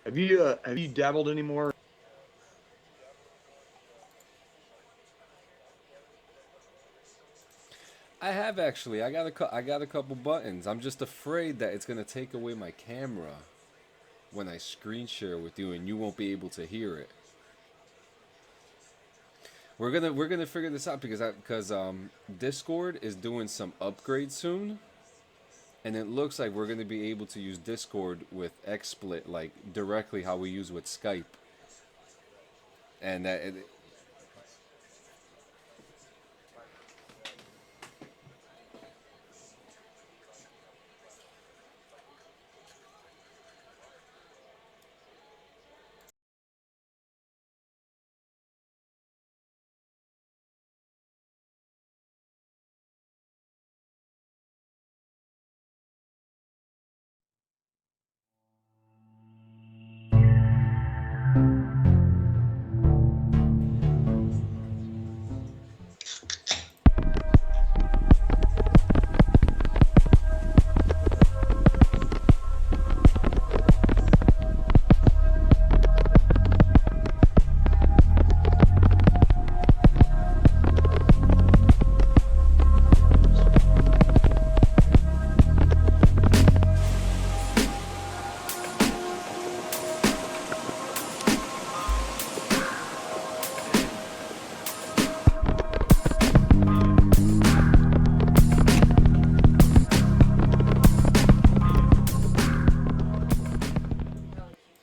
Have you dabbled anymore? I have actually. I got a couple buttons. I'm just afraid that it's gonna take away my camera when I screen share with you, and you won't be able to hear it. We're gonna figure this out because Discord is doing some upgrades soon, and it looks like we're gonna be able to use Discord with XSplit like directly how we use with Skype, and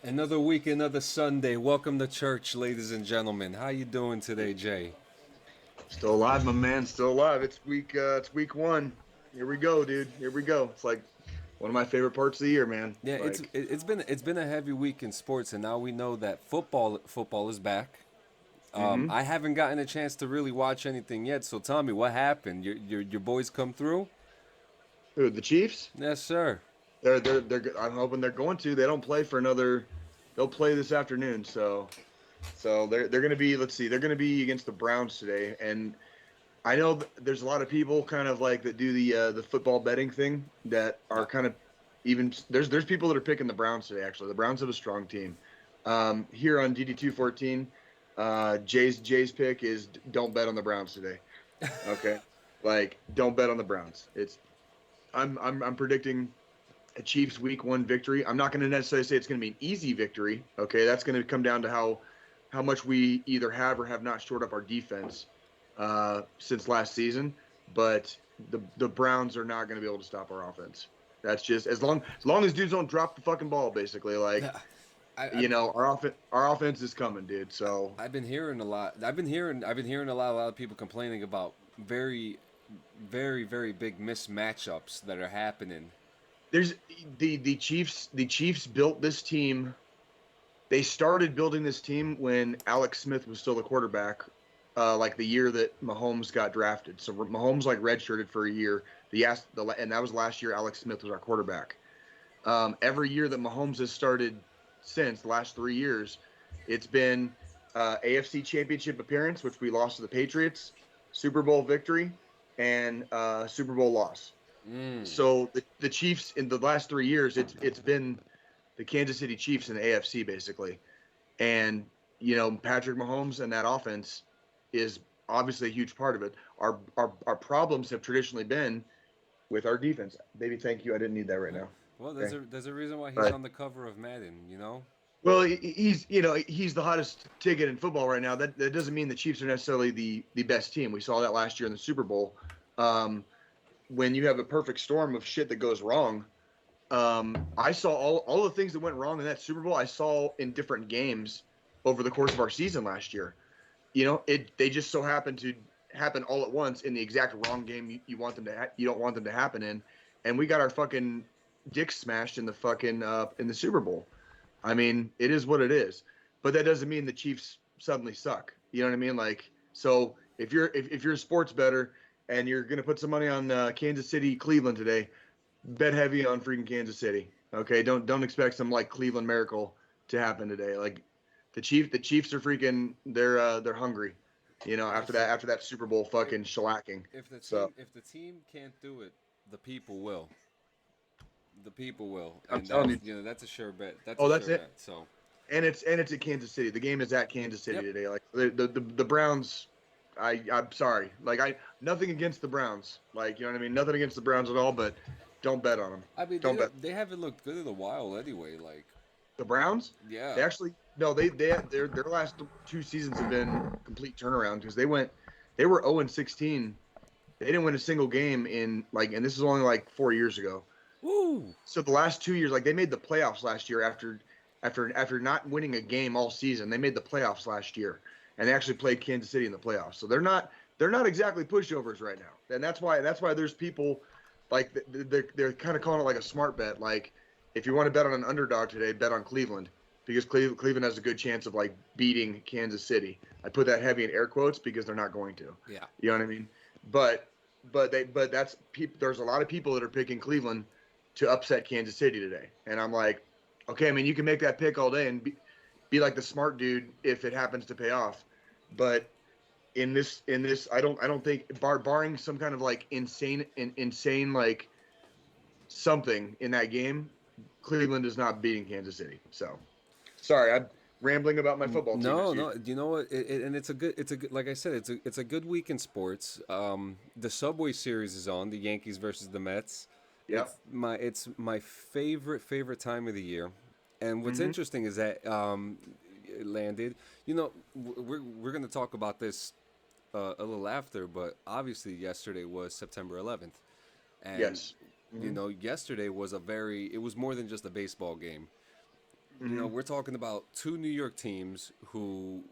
another week, another Sunday. Welcome to church, ladies and gentlemen. How you doing today, Jay? Still alive, my man. Still alive. It's week one. Here we go, dude. Here we go. It's like one of my favorite parts of the year, man. Yeah, Like, it's been a heavy week in sports, and now we know that football is back. mm-hmm. I haven't gotten a chance to really watch anything yet, so tell me what happened. Your boys come through? Who, the Chiefs? Yes, sir. I'm hoping they're going to. They don't play for another. They'll play this afternoon. So they're gonna be. Let's see. They're gonna be against the Browns today, and I know there's a lot of people kind of like that do the football betting thing that are kind of even. There's people that are picking the Browns today. Actually, the Browns have a strong team. Here on DD214, Jay's pick is don't bet on the Browns today. Okay, like don't bet on the Browns. I'm predicting a Chiefs Week One victory. I'm not going to necessarily say it's going to be an easy victory. Okay, that's going to come down to how much we either have or have not shored up our defense since last season. But the Browns are not going to be able to stop our offense. That's just as long as dudes don't drop the fucking ball. Basically, like I, I our offense is coming, dude. So I've been hearing a lot. I've been hearing a lot of people complaining about very big mismatchups that are happening. there's the Chiefs built this team. They started building this team when Alex Smith was still the quarterback, like the year that Mahomes got drafted. So Mahomes like redshirted for a year. And that was last year. Alex Smith was our quarterback. Every year that Mahomes has started since the last 3 years, it's been AFC Championship appearance, which we lost to the Patriots, Super Bowl victory, and Super Bowl loss. Mm. So the Chiefs in the last 3 years, it's been the Kansas City Chiefs in the AFC basically, and Patrick Mahomes and that offense is obviously a huge part of it. Our problems have traditionally been with our defense. Baby, thank you. I didn't need that right now. Well, Okay, there's a reason why he's but on the cover of Madden. You know. well, he's the hottest ticket in football right now. That doesn't mean the Chiefs are necessarily the best team. We saw that last year in the Super Bowl. Um, when you have a perfect storm of shit that goes wrong, I saw all the things that went wrong in that Super Bowl. I saw in different games over the course of our season last year. They just so happened to happen all at once in the exact wrong game you want them to you don't want them to happen in, and we got our fucking dicks smashed in the fucking in the Super Bowl. I mean, it is what it is, but that doesn't mean the Chiefs suddenly suck. You know what I mean? Like, so if you're a sports better and you're gonna put some money on Kansas City Cleveland today, bet heavy on freaking Kansas City. Okay, don't expect some like Cleveland miracle to happen today. Like the Chiefs are freaking they're hungry. After Listen, that Super Bowl if fucking shellacking. So if the team can't do it, the people will. The people will, I'm and telling that's you. that's a sure bet. That's a Oh, that's sure it. bet. So. and it's at Kansas City. The game is at Kansas City Yep. today. Like the Browns. I'm sorry. Like nothing against the Browns. Like you know what I mean. Nothing against the Browns at all. But don't bet on them. I mean, Don't bet. they haven't looked good in a while anyway. Like, The Browns, yeah. they actually no, their last 2 seasons have been complete turnaround because they were 0-16. They didn't win a single game and this is only like 4 years ago. Woo! So the last 2 years, like they made the playoffs last year after not winning a game all season. They made the playoffs last year, and they actually played Kansas City in the playoffs. So they're not exactly pushovers right now, and that's why there's people like they're kind of calling it like a smart bet. Like if you want to bet on an underdog today, bet on Cleveland because Cleveland has a good chance of like beating Kansas City. I put that heavy in air quotes because they're not going to. Yeah. You know what I mean? But that's people. There's a lot of people that are picking Cleveland to upset Kansas City today, and I'm like, okay, I mean you can make that pick all day and be like the smart dude if it happens to pay off, but in this I don't think barring some kind of like insane like something in that game, Cleveland is not beating Kansas City. So sorry, I'm rambling about my football team. No, no. You know what? And it's a good. Like I said, it's a good week in sports. The Subway Series is on. The Yankees versus the Mets. Yeah. It's my favorite time of the year. And what's Mhm. interesting is that it landed. You know, we're gonna talk about this a little after, but obviously yesterday was September 11th, and Yes. you Mhm. know, yesterday was it was more than just a baseball game. You know, Mhm. we're talking about two New York teams who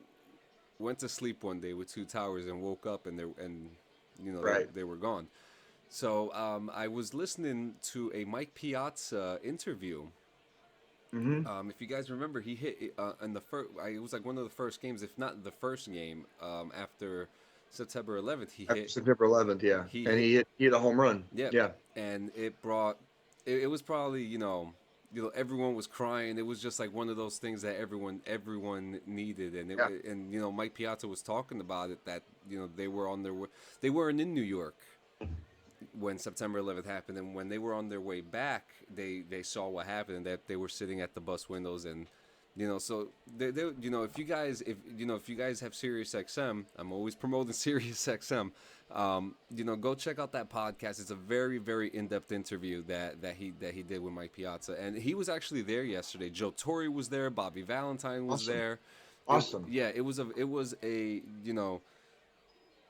went to sleep one day with two towers and woke up and Right. they were gone. So I was listening to a Mike Piazza interview. Mhm. If you guys remember, he hit in the first. It was like one of the first games, if not the first game, after September 11th. After September 11th, yeah, He and hit. he hit a home run. Yep. Yeah. And it brought. It was probably everyone was crying. It was just like one of those things that everyone needed, and Yeah. Mike Piazza was talking about it that they were on their way. They weren't in New York when September 11th happened, and when they were on their way back, they saw what happened, and that they were sitting at the bus windows, and so they if you guys have Sirius XM, I'm always promoting Sirius XM. Go check out that podcast. It's a very very in-depth interview that he did with Mike Piazza, and he was actually there yesterday. Joe Torre was there, Bobby Valentine was Awesome. there. Awesome. It was a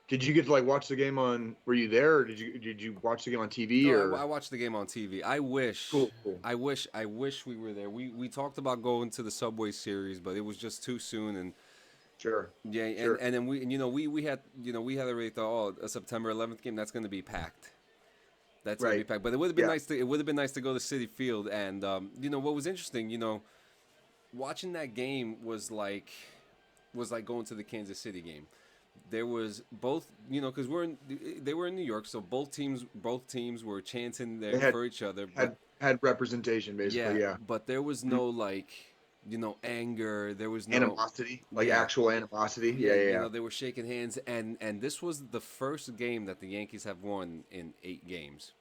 Did you get to like watch the game on? Were you there, or did you watch the game on TV No, or? I watched the game on TV. Cool. Cool. I wish we were there. We talked about going to the Subway Series, but it was just too soon. And Sure. yeah, Sure. and then we had already thought, a September 11th game that's going to be packed. That's going to be Right. packed. But it would have been Yeah. nice to go to Citi Field. And what was interesting, watching that game was like going to the Kansas City game. There was both, because they were in New York, so both teams were chanting there They had for each other. But had representation basically. Yeah. but there was Mhm. no anger. There was no Animosity, like yeah. actual animosity. Yeah, Yeah. they were shaking hands, and this was the first game that the Yankees have won in 8 games.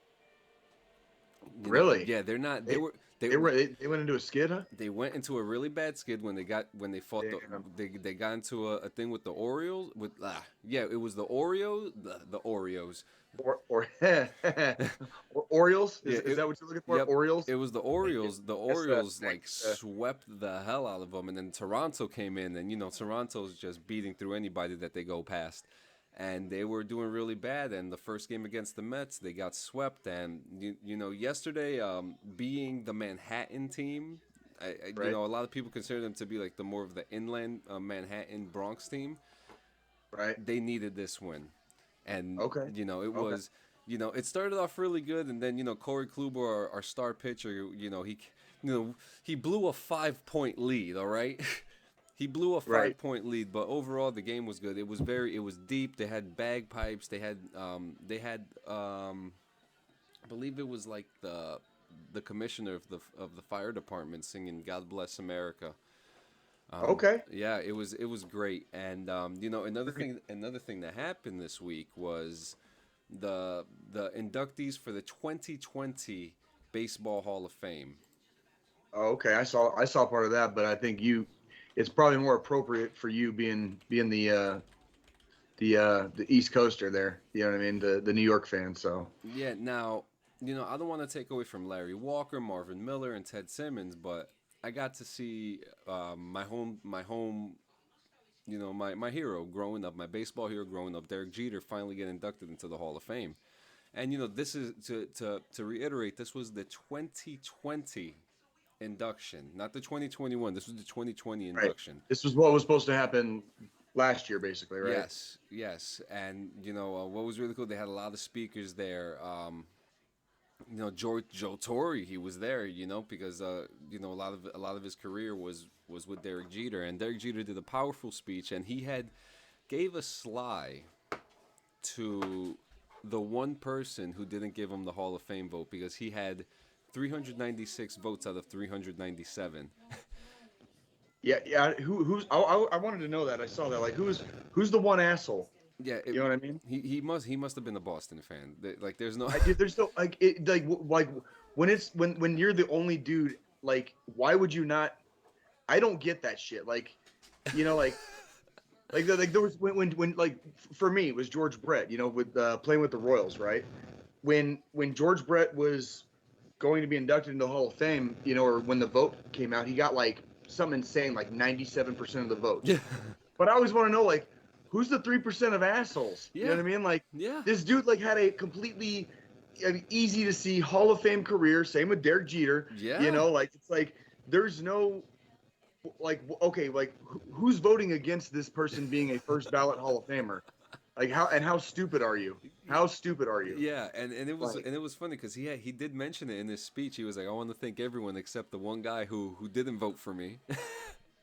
Really? Yeah, they're not. They went into a skid, huh? They went into a really bad skid when they fought Damn. they got into a thing with the Orioles it was the Oreos. Or Orioles? Is that what you're looking for? Yep. Orioles? It was the Orioles. The Yes, Orioles thanks. swept the hell out of them, and then Toronto came in, and Toronto's just beating through anybody that they go past, and they were doing really bad. And the first game against the Mets, they got swept. And yesterday, being the Manhattan team, Right. a lot of people consider them to be like the more of the inland Manhattan Bronx team. Right. They needed this win, and Okay. it was. It started off really good, and then Corey Kluber, our star pitcher, he blew a 5-point lead. All right, he blew a 5-point lead, but overall the game was good. It was deep. They had bagpipes. They had I believe it was like the commissioner of the fire department singing "God Bless America." Okay. Yeah, it was great, and another thing that happened this week was the inductees for the 2020 Baseball Hall of Fame. Oh, okay. I saw part of that, but I think you it's probably more appropriate for you being the East Coaster there. You know what I mean? The New York fan. So Yeah. Now, I don't want to take away from Larry Walker, Marvin Miller, and Ted Simmons, but I got to see my home, my hero growing up, my baseball hero growing up, Derek Jeter, finally get inducted into the Hall of Fame. And this is to reiterate, this was the 2020 induction, not the 2021. This was the 2020 right, induction. this was what was supposed to happen last year, basically, right? Yes, yes, and what was really cool, they had a lot of speakers there. George Joe Torre, he was there, because a lot of his career was with Derek Jeter, and Derek Jeter did a powerful speech, and he had gave a sly to the one person who didn't give him the Hall of Fame vote because he had 396 votes out of 397. Yeah, yeah. I wanted to know that. I saw that. Like, who's the one asshole? Yeah, You know what I mean? he must have been a Boston fan. Like, there's no. Dude, there's no like when you're the only dude. Like, why would you not? I don't get that shit. Like, like there was when like for me it was George Brett. With playing with the Royals, right? When George Brett was going to be inducted into the Hall of Fame, or when the vote came out, he got like something insane, like 97% of the votes. Yeah. But I always want to know, like, who's the 3% of assholes? Yeah. You know what I mean? Like, Yeah. this dude like had a completely easy to see Hall of Fame career. Same with Derek Jeter. Yeah. Like it's like there's no like okay, like who's voting against this person being a first ballot Hall of Famer? Like how stupid are you? How stupid are you? Yeah, and Like, it was funny because he did mention it in his speech. He was like, "I want to thank everyone except the one guy who didn't vote for me."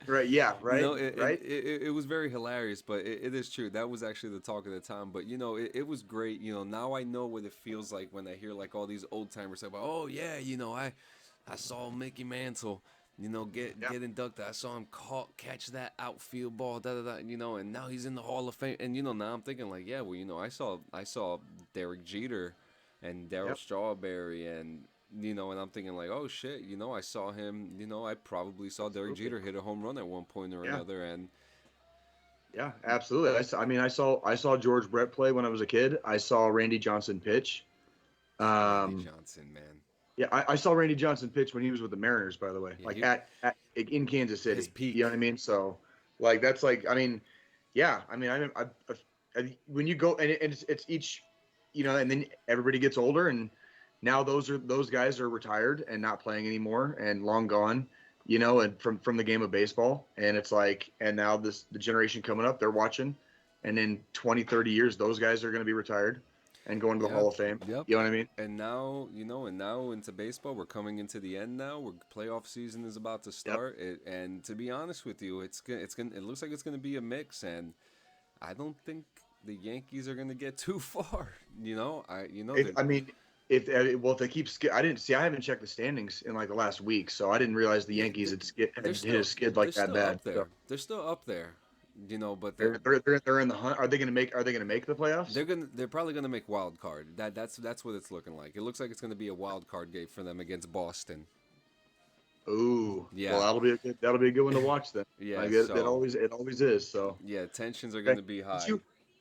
right? Yeah. Right. Right. It was very hilarious, but it is true. That was actually the talk of the time. But it was great. Now I know what it feels like when I hear like all these old timers say, about, "Oh yeah, I saw Mickey Mantle." Get inducted. I saw him catch that outfield ball, and now he's in the Hall of Fame. And now I'm thinking like, yeah, well, I saw Derek Jeter and Darryl Strawberry, and and I'm thinking like, oh shit, I saw him. I probably saw Derek Jeter hit a home run at one point or another, and yeah, absolutely. I saw George Brett play when I was a kid. I saw Randy Johnson pitch. Randy Johnson, man. Yeah, I saw Randy Johnson pitch when he was with the Mariners, by the way, Yeah, like at in Kansas City. His peak. You know what I mean? So, like that's like, yeah. When you go and it's each, and then everybody gets older, and now those guys are retired and not playing anymore and long gone, and from the game of baseball. And it's like, and now the generation coming up, they're watching, and in 20, 30 years, those guys are going to be retired and going to the Hall of Fame. Yep. You know what I mean? And now, into baseball, we're coming into the end now. Playoff season is about to start. And to be honest with you, it looks like it's gonna be a mix, and I don't think the Yankees are gonna get too far. If they keep I haven't checked the standings in like the last week, so I didn't realize the Yankees had hit a skid like that bad. So. They're still up there. But they're in the hunt. Are they gonna make the playoffs? They're probably gonna make wild card. That's what it's looking like. It looks like it's gonna be a wild card game for them against Boston. Ooh, yeah. Well, that'll be a good one to watch then. Yeah, it always is. So yeah, tensions are gonna be high.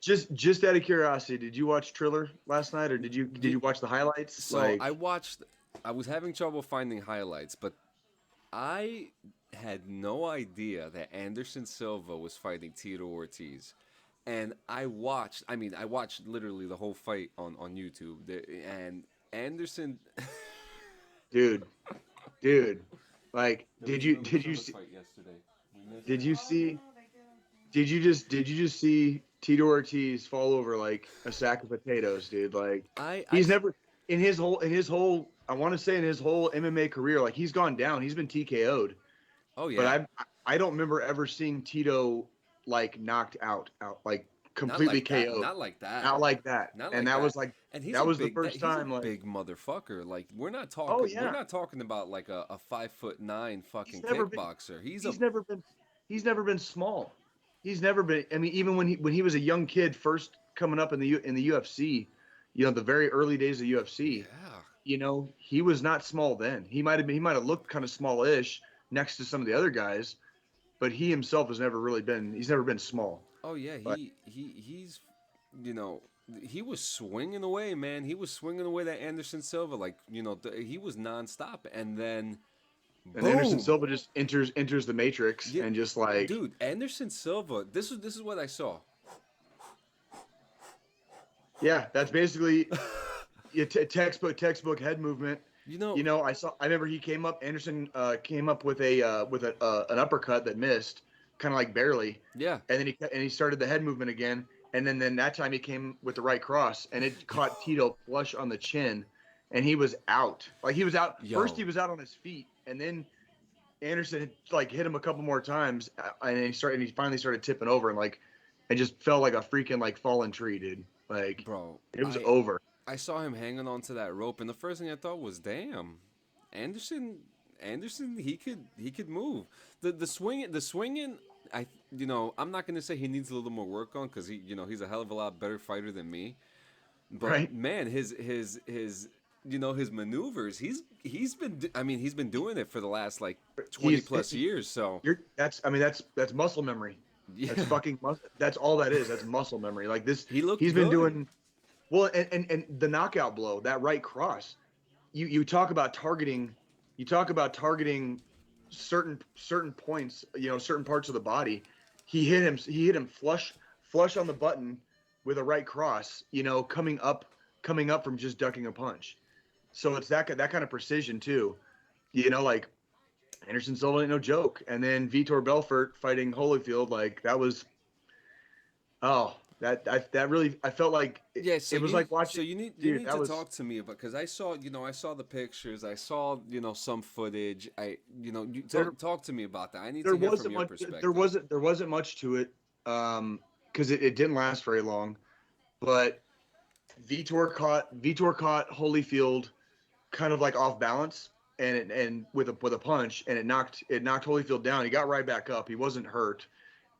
Just out of curiosity, did you watch Triller last night, or did you watch the highlights? So I was having trouble finding highlights, but I had no idea that Anderson Silva was fighting Tito Ortiz. And I watched literally the whole fight on YouTube. And Anderson Dude. Like, did you see Did you just see Tito Ortiz fall over like a sack of potatoes, dude? Like he's never in his whole I want to say in his whole MMA career, like he's gone down. He's been TKO'd. Oh yeah. But I don't remember ever seeing Tito like knocked out like completely KO'd. Not like that. That was the first time. He's a like big motherfucker. Like we're not talking. Oh, yeah. We're not talking about like a 5'9" fucking kickboxer. He's never been small. He's never been. I mean, even when he was a young kid, first coming up in the UFC, the very early days of UFC. Yeah. He was not small then. He might have looked kind of smallish next to some of the other guys, but he himself has never really been. He's never been small. Oh yeah, But he's you know he was swinging away, man. He was swinging away that Anderson Silva like he was nonstop, and then and Anderson boom. Silva just enters the matrix Yeah, and just like dude, Anderson Silva. This is what I saw. yeah, that's basically textbook head movement. You know, I remember he came up. Anderson came up with an uppercut that missed, kind of like barely, yeah. and then he started the head movement again, and then that time he came with the right cross, and it caught Tito flush on the chin, and he was out. Like he was out. Yo. First he was out on his feet, and then Anderson like hit him a couple more times, and he finally started tipping over and just fell like a freaking like fallen tree, dude. Like Bro, it was over. I saw him hanging onto that rope, and the first thing I thought was, "Damn, Anderson, he could move." The swinging. I'm not gonna say he needs a little more work on because he's a hell of a lot better fighter than me. But Right. man, his maneuvers. He's been doing it for the last like 20 plus years. So That's muscle memory. yeah, That's fucking that's all that is. That's muscle memory. Like this he's been good. doing well, and the knockout blow, that right cross. You talk about targeting certain points, certain parts of the body. He hit him flush on the button with a right cross, coming up from just ducking a punch. So it's that kind of precision too. Like Anderson Silva ain't no joke. And then Vitor Belfort fighting Holyfield, like that was, that really, I felt like it was like watching. So you need to talk to me about because I saw the pictures, I saw some footage. Talk to me about that. I need to hear from your perspective. There wasn't much to it, because it didn't last very long, but Vitor caught Holyfield kind of like off balance and with a punch, and it knocked Holyfield down. He got right back up. He wasn't hurt,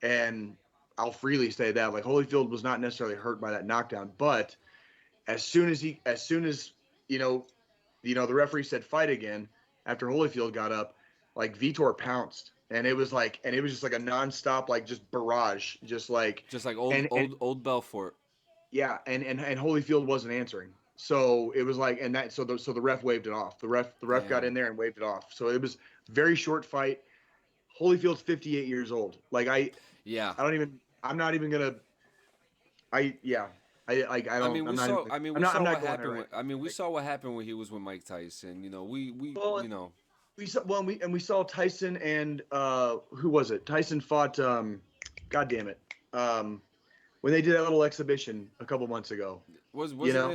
and I'll freely say that like Holyfield was not necessarily hurt by that knockdown, but as soon as the referee said fight again after Holyfield got up, like Vitor pounced, and it was just like a nonstop like just barrage, just like old Belfort. Yeah, and Holyfield wasn't answering. So it was like, and that so the ref waved it off. The ref got in there and waved it off. So it was very short fight. Holyfield's 58 years old. Like I'm not even gonna. I don't. We saw what happened when he was with Mike Tyson. We saw Tyson and who was it? Tyson fought. God damn it. When they did that little exhibition a couple months ago. Was it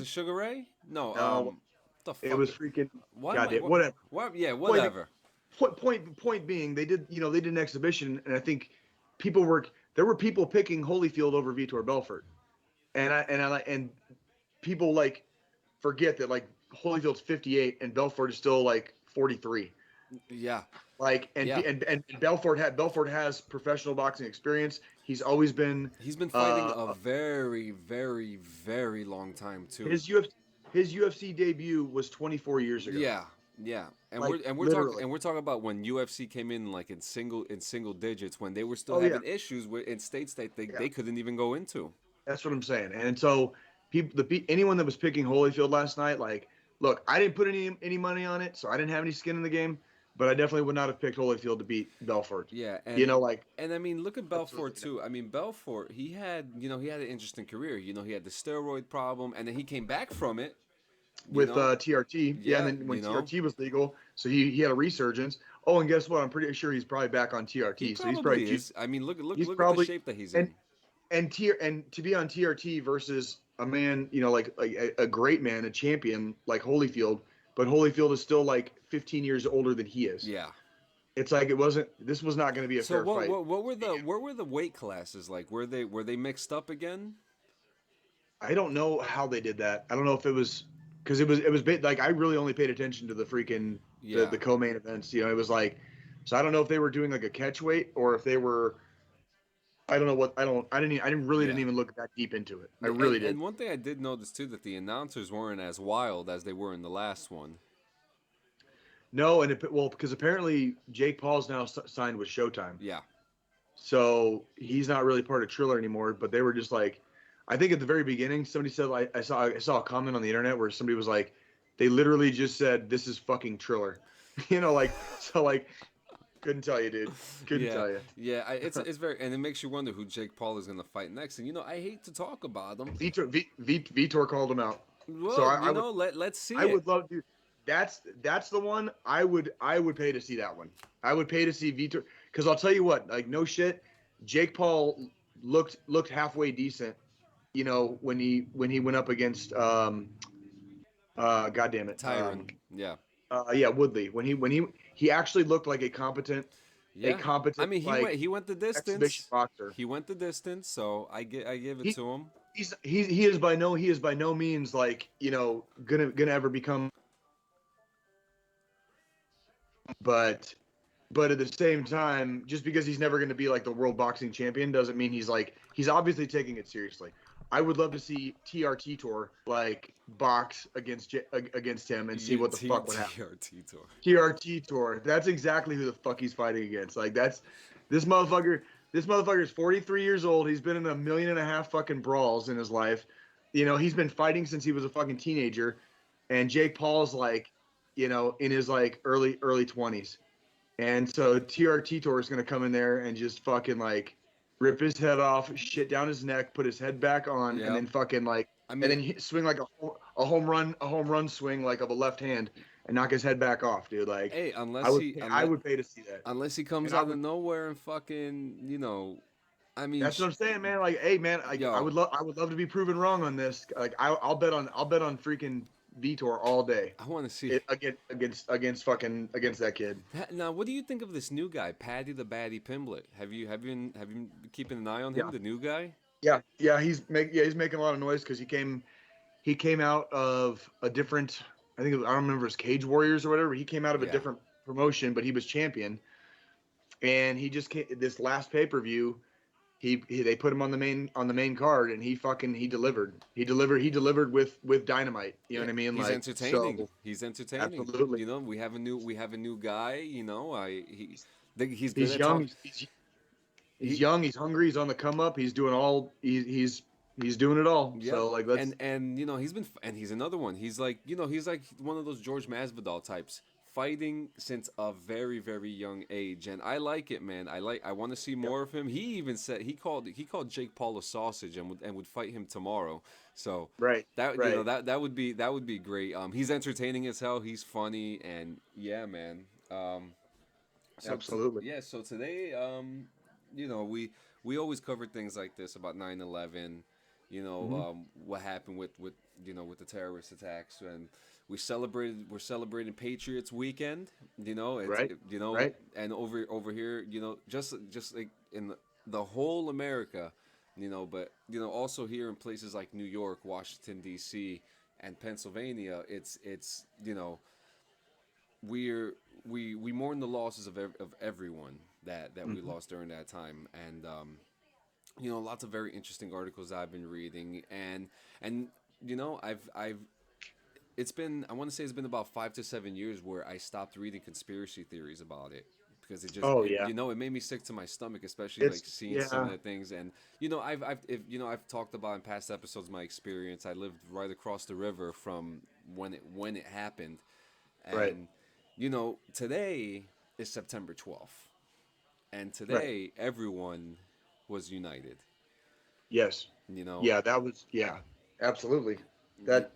Sugar Ray? No. The fuck? It was freaking. Whatever. Whatever. Point being, they did an exhibition, and I think there were people picking Holyfield over Vitor Belfort, and people like forget that like Holyfield's 58 and Belfort is still like 43. Yeah. Like and Belfort has professional boxing experience. He's been fighting a very, very, very long time too. His UFC debut was 24 years ago. Yeah. And like, we're talking about when UFC came in like in single digits, when they were still having issues in states that they couldn't even go into. That's what I'm saying. And so anyone that was picking Holyfield last night, like, look, I didn't put any money on it, so I didn't have any skin in the game. But I definitely would not have picked Holyfield to beat Belfort. Yeah, and and I mean, look at Belfort too. I mean, Belfort, he had an interesting career. He had the steroid problem, and then he came back from it with TRT. Yeah, and then when TRT was legal, so he had a resurgence. Oh, and guess what? I'm pretty sure he's probably back on TRT. He's probably is. I mean, look at the shape that he's in. And to be on TRT versus a man, like a great man, a champion like Holyfield. But Holyfield is still like 15 years older than he is. Yeah. It's like this was not going to be a fair fight. What were the weight classes like? Were they mixed up again? I don't know how they did that. I don't know if it was because it was like I really only paid attention to the freaking the co-main events. It was like, so I don't know if they were doing like a catch weight or if they were. I don't know I didn't even look that deep into it. I really did. And one thing I did notice too, that the announcers weren't as wild as they were in the last one. No, and well, because apparently Jake Paul's now signed with Showtime, Yeah. so he's not really part of Triller anymore. But they were just like, I think at the very beginning, somebody said I saw a comment on the internet where somebody was like, they literally just said this is fucking Triller, like so like couldn't tell you, dude, couldn't Yeah, tell you. yeah, it's very, and it makes you wonder who Jake Paul is gonna fight next. And I hate to talk about him. Vitor called him out, so Well, I would let's see I it. would love to. That's the one I would pay to see that one. I would pay to see Vitor because I'll tell you what, like no shit, Jake Paul looked halfway decent, when he went up against God damn it, Tyron, yeah, yeah, Woodley, when he actually looked like a competent yeah. I mean, like he went the exhibition distance. boxer. He went the distance, so I give it He to him. he is by no means like gonna ever become, but at the same time, just because he's never going to be like the world boxing champion doesn't mean he's obviously taking it seriously. I would love to see TRT Tour like box against him and see what the fuck would happen. TRT tour. TRT Tour. That's exactly who the fuck he's fighting against. Like this motherfucker. This motherfucker is 43 years old. He's been in 1.5 million fucking brawls in his life. He's been fighting since he was a fucking teenager, and Jake Paul's like, in his like early 20s. And so TRT Tour is going to come in there and just fucking like rip his head off, shit down his neck, put his head back on, Yeah. and then fucking like, I mean, and then swing like a home run swing like of a left hand and knock his head back off, dude. Like, hey, I would pay to see that. unless he comes And out of nowhere and fucking, I mean, That's what I'm saying, man. Like, hey, man, I would love to be proven wrong on this. Like, I'll bet on freaking Vitor all day. I want to see it against that kid. Now, what do you think of this new guy, Paddy the Baddy Pimblett? Have you been keeping an eye on him, Yeah. the new guy? Yeah, he's making a lot of noise because he came out of a different, I don't remember, his Cage Warriors or whatever. He came out of a different promotion, but he was champion, and he just came this last pay-per-view. They put him on the main card, and he delivered. He delivered with dynamite. You know what I mean? He's like, entertaining. so, He's entertaining. absolutely. We have a new guy. He's good He's at young. talk. He's young. He's hungry. He's on the come up. He's doing all. He's doing it all. Yeah. So like, let's. And he's another one. He's like one of those George Masvidal types, fighting since a very, very young age, and I like it, man. I want to see more of him. He even said he called Jake Paul a sausage and would fight him tomorrow. So that would be great. He's entertaining as hell. He's funny, and yeah, man. Absolutely. So today, we always cover things like this about 9/11. What happened with the terrorist attacks, and we're celebrating Patriots weekend, Right. And over here, just like in the whole America, but also here in places like New York, Washington D.C., and Pennsylvania, it's we mourn the losses of everyone that we lost during that time, and lots of very interesting articles I've been reading, and I've it's been, I want to say it's been about 5 to 7 years where I stopped reading conspiracy theories about it, because it just it made me sick to my stomach, especially like seeing some of the things. And I've talked about in past episodes my experience. I lived right across the river from when it happened, and today is September 12th, and today everyone was united. Yes. Yeah, that was absolutely. That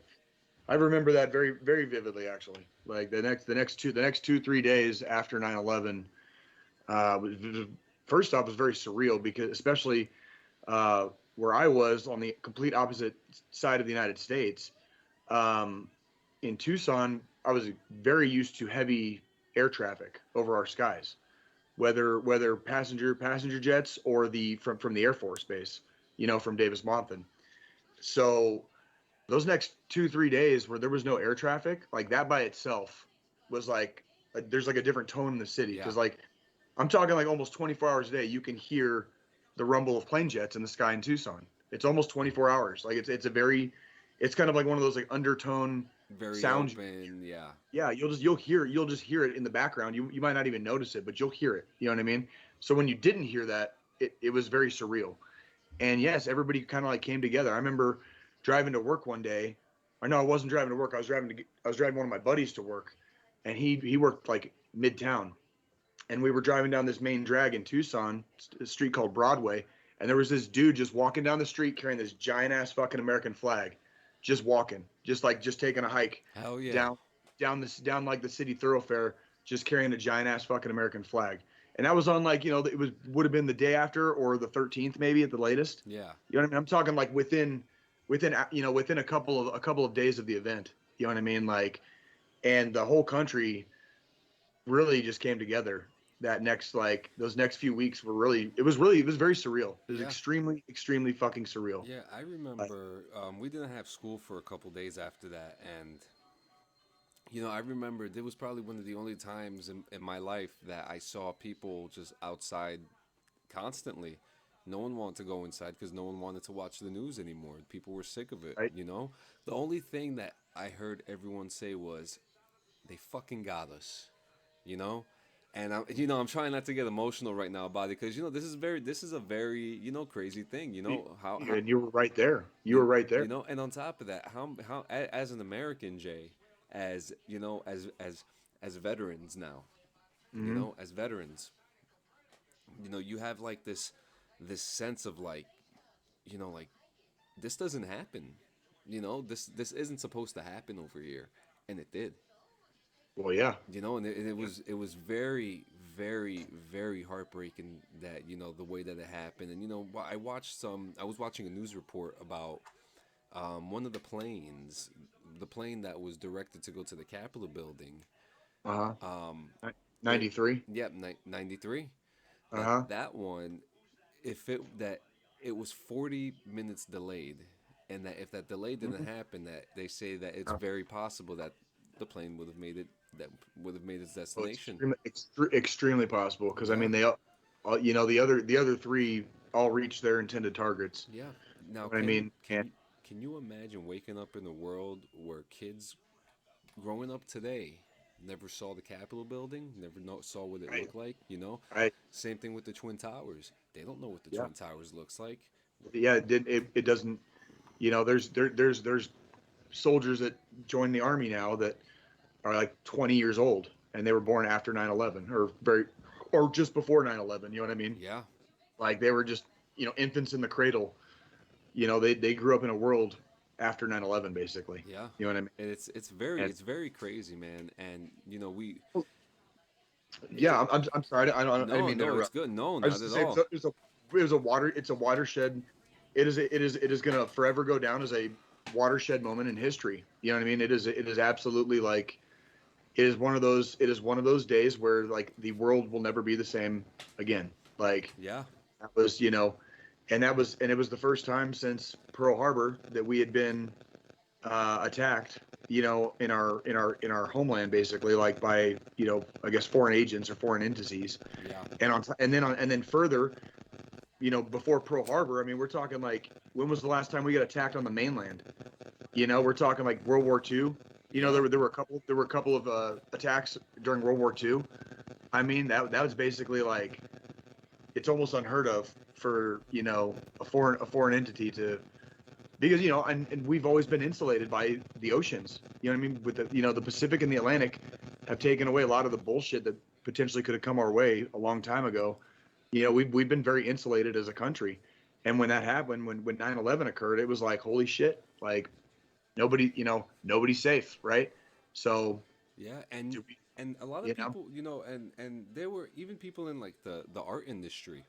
I remember that very, very vividly, actually. Like the next 2-3 days after 9/11, first off, was very surreal, because especially where I was on the complete opposite side of the United States, in Tucson, I was very used to heavy air traffic over our skies, whether passenger jets or from the Air Force Base, from Davis-Monthan. So those next 2-3 days where there was no air traffic, like that by itself was like, there's like a different tone in the city, because like I'm talking like almost 24 hours a day you can hear the rumble of plane jets in the sky in Tucson. It's almost 24 hours. Like it's kind of like one of those like undertone very sounds. open. Yeah. Yeah, you'll just hear it in the background. You might not even notice it, but you'll hear it. You know what I mean? So when you didn't hear that, it was very surreal. And yes, everybody kind of like came together. I remember driving to work one day. Or no, I wasn't driving to work. I was driving one of my buddies to work, and he worked like midtown. And we were driving down this main drag in Tucson, a street called Broadway, and there was this dude just walking down the street carrying this giant ass fucking American flag, just walking, just taking a hike Hell yeah. down down like the city thoroughfare, just carrying a giant ass fucking American flag. And that was on like, it would have been the day after or the 13th maybe at the latest. Yeah. You know what I mean? I'm talking like within a couple of days of the event. You know what I mean? Like, and the whole country really just came together. That next like those next few weeks were it was very surreal. It was Yeah. extremely fucking surreal. Yeah, I remember we didn't have school for a couple days after that, and I remember it was probably one of the only times in my life that I saw people just outside constantly. No one wanted to go inside because no one wanted to watch the news anymore. People were sick of it, Right? The only thing that I heard everyone say was, "They fucking got us," you know. And I'm trying not to get emotional right now about it because this is a very crazy thing. How And you were right there. You were right there. and on top of that, as an American, Jay, as as veterans now, Hmm. as veterans, you have like this sense of like, like this doesn't happen. This isn't supposed to happen over here, and it did. Well, yeah. And it was very, very, very heartbreaking that the way that it happened. And I was watching a news report about one of the plane that was directed to go to the Capitol building. Uh Um, huh. it 93. Yep, 93. Uh huh. That one, if it that it was 40 minutes delayed, and that if that delay didn't Hmm. happen, that they say that it's very possible that the plane would have made its Well, it's destination. extremely possible because I Yeah, mean the other three all reached their intended targets. yeah. Now, What I mean, and can you imagine waking up in a world where kids growing up today never saw the Capitol building, never saw what it I, looked like? I, Same thing with the Twin Towers. They don't know what the yeah, Twin Towers looks like. yeah, it doesn't. There's soldiers that join the army now that are like 20 years old and they were born after 9/11 or just before 9/11. You know what I mean? Yeah, Like they were just infants in the cradle. They grew up in a world after 9/11 basically. yeah. You know what I mean? And And it's very crazy, man. And we yeah, it, I'm sorry. I didn't no, mean to no, it's interrupt. good. No, I was not just at to say all. it's a watershed. It is going to forever go down as a watershed moment in history. You know what I mean? It is absolutely like it is one of those days where like the world will never be the same again. Like Yeah, that was and it was the first time since Pearl Harbor that we had been attacked, in our homeland, basically, like by, I guess foreign agents or foreign entities, yeah, and then further, before Pearl Harbor. I mean, we're talking like when was the last time we got attacked on the mainland? We're talking like World War II. yeah, There were a couple of attacks during World War II. I mean, that was basically like it's almost unheard of for a foreign entity to because and we've always been insulated by the oceans. You know what I mean? With the Pacific and the Atlantic have taken away a lot of the bullshit that potentially could have come our way a long time ago. We've been very insulated as a country, and when that happened, when 9/11 occurred, it was like holy shit, like nobody's safe, right? So yeah. do we, And a lot of you know, people, and there were even people in like the art industry.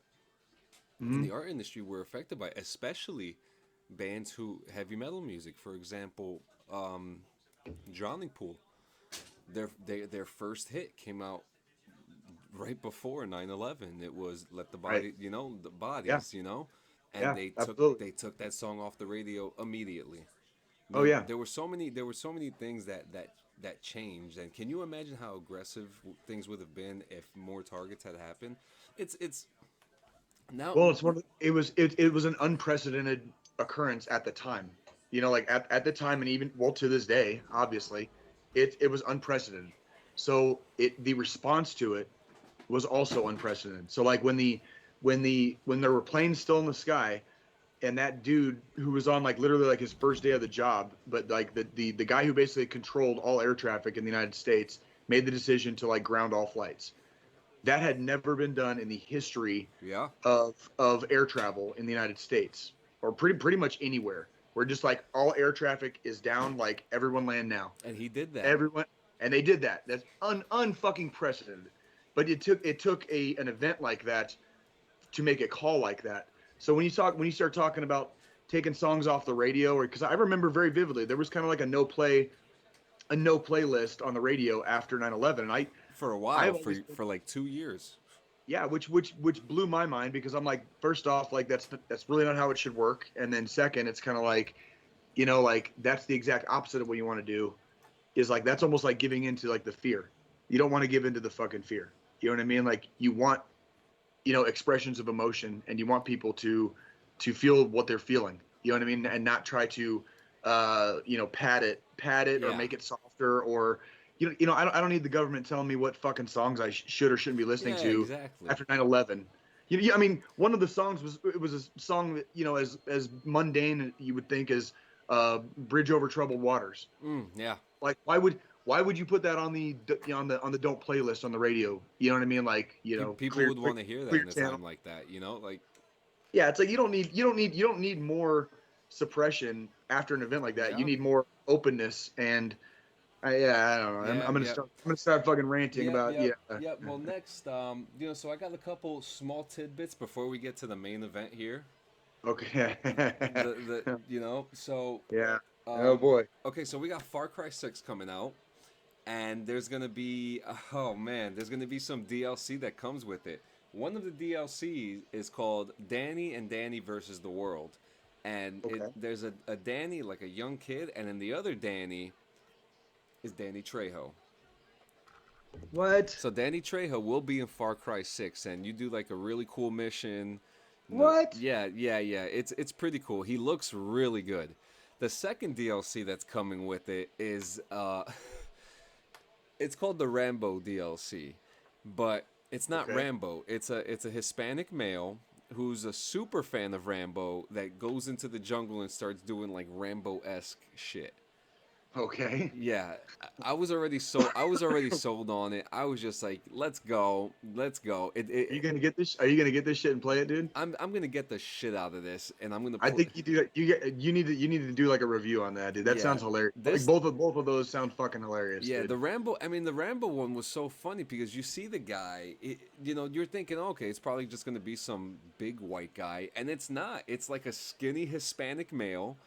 In mm-hmm, the art industry were affected by it, especially bands who heavy metal music. For example, Drowning Pool. Their first hit came out right before 9/11. It was Let the right, Body, the yeah, bodies, and yeah, absolutely. they took that song off the radio immediately. Oh yeah. There were so many things that changed. And can you imagine how aggressive things would have been if more targets had happened? It's now Well, it was an unprecedented occurrence at the time. like at the time, and even well to this day, obviously, it was unprecedented. So the response to it was also unprecedented. So like when there were planes still in the sky, and that dude who was on like literally like his first day of the job, but like the guy who basically controlled all air traffic in the United States made the decision to like ground all flights. That had never been done in the history Yeah. of air travel in the United States, or pretty much anywhere. Where just like all air traffic is down, like everyone land now. And he did that. Everyone, and they did that. That's unfucking precedented. But it took an event like that to make a call like that. So when you start talking about taking songs off the radio, or because I remember very vividly, there was kind of like a no playlist on the radio after 9/11, and For a while, for like 2 years. yeah, which blew my mind, because I'm like, first off, like that's really not how it should work, and then second, it's kind of like, like that's the exact opposite of what you want to do, is like that's almost like giving into like the fear. You don't want to give into the fucking fear. You know what I mean? Like you want, expressions of emotion, and you want people to feel what they're feeling. You know what I mean? And not try to, pad it Yeah. or make it softer, or, I don't need the government telling me what fucking songs I should or shouldn't be listening Yeah, to exactly. after 9/11. I mean, one of the songs was a song that, as mundane you would think as Bridge Over Troubled Waters. Yeah. Like why would you put that on the on the don't playlist on the radio? You know what I mean? Like, People would want to hear that in a channel. time like that, like Yeah, it's like you don't need more suppression after an event like that. Yeah. You need more openness, and I don't know. Yeah, I'm gonna start fucking ranting about Yeah. Well, next, so I got a couple small tidbits before we get to the main event here. Okay. So Yeah. Oh boy. okay, so we got Far Cry 6 coming out, and there's gonna be there's gonna be some DLC that comes with it. One of the DLCs is called Danny and Danny versus the World, and Okay. there's a Danny, like a young kid, and then the other Danny is Danny Trejo. What? So Danny Trejo will be in Far Cry 6, and you do like a really cool mission. What? Yeah. It's pretty cool. He looks really good. The second DLC that's coming with it is it's called the Rambo DLC, but it's not Okay. Rambo. It's a Hispanic male who's a super fan of Rambo that goes into the jungle and starts doing like Rambo-esque shit. Okay. Yeah, I was already sold on it. I was just like, let's go. Are you gonna get this? Are you gonna get this shit and play it, dude? I'm gonna get the shit out of this, and I'm gonna. I think you do. You need to do like a review on that, dude. That Yeah. sounds hilarious. This- Like both of those sound fucking hilarious. Yeah, dude. the Rambo one was so funny because you see the guy, you're thinking, okay, it's probably just going to be some big white guy, and it's not. It's like a skinny Hispanic male.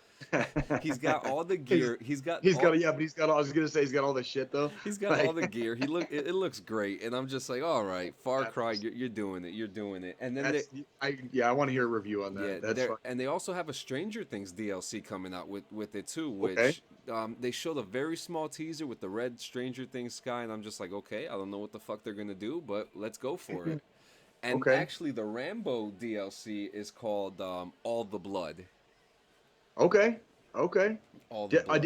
He's got all the gear. He's got. But he's got. I was gonna say he's got all the shit though. He's got all the gear. It looks great, and I'm just like, all right, Far Cry, you're doing it. You're doing it. And then I want to hear a review on that. yeah, That's fun. and they also have a Stranger Things DLC coming out with it too, which they showed a very small teaser with the red Stranger Things sky, and I'm just like, okay, I don't know what the fuck they're gonna do, but let's go for it. And actually, the Rambo DLC is called All the Blood. Okay. All the Blood.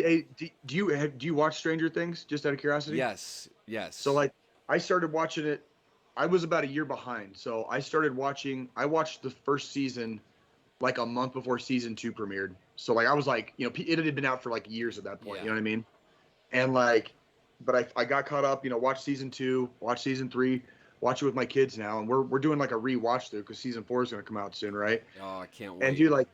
Do you watch Stranger Things, just out of curiosity? Yes. So like, I started watching it. I was about a year behind, so I watched the first season like a month before season 2 premiered. So like I was like, it had been out for like years at that point. Yeah. You know what I mean? And like, but I got caught up. Watched season 2, watched season 3, watch it with my kids now, and we're doing like a rewatch through because season 4 is gonna come out soon, right? Oh, I can't wait. And dude, like,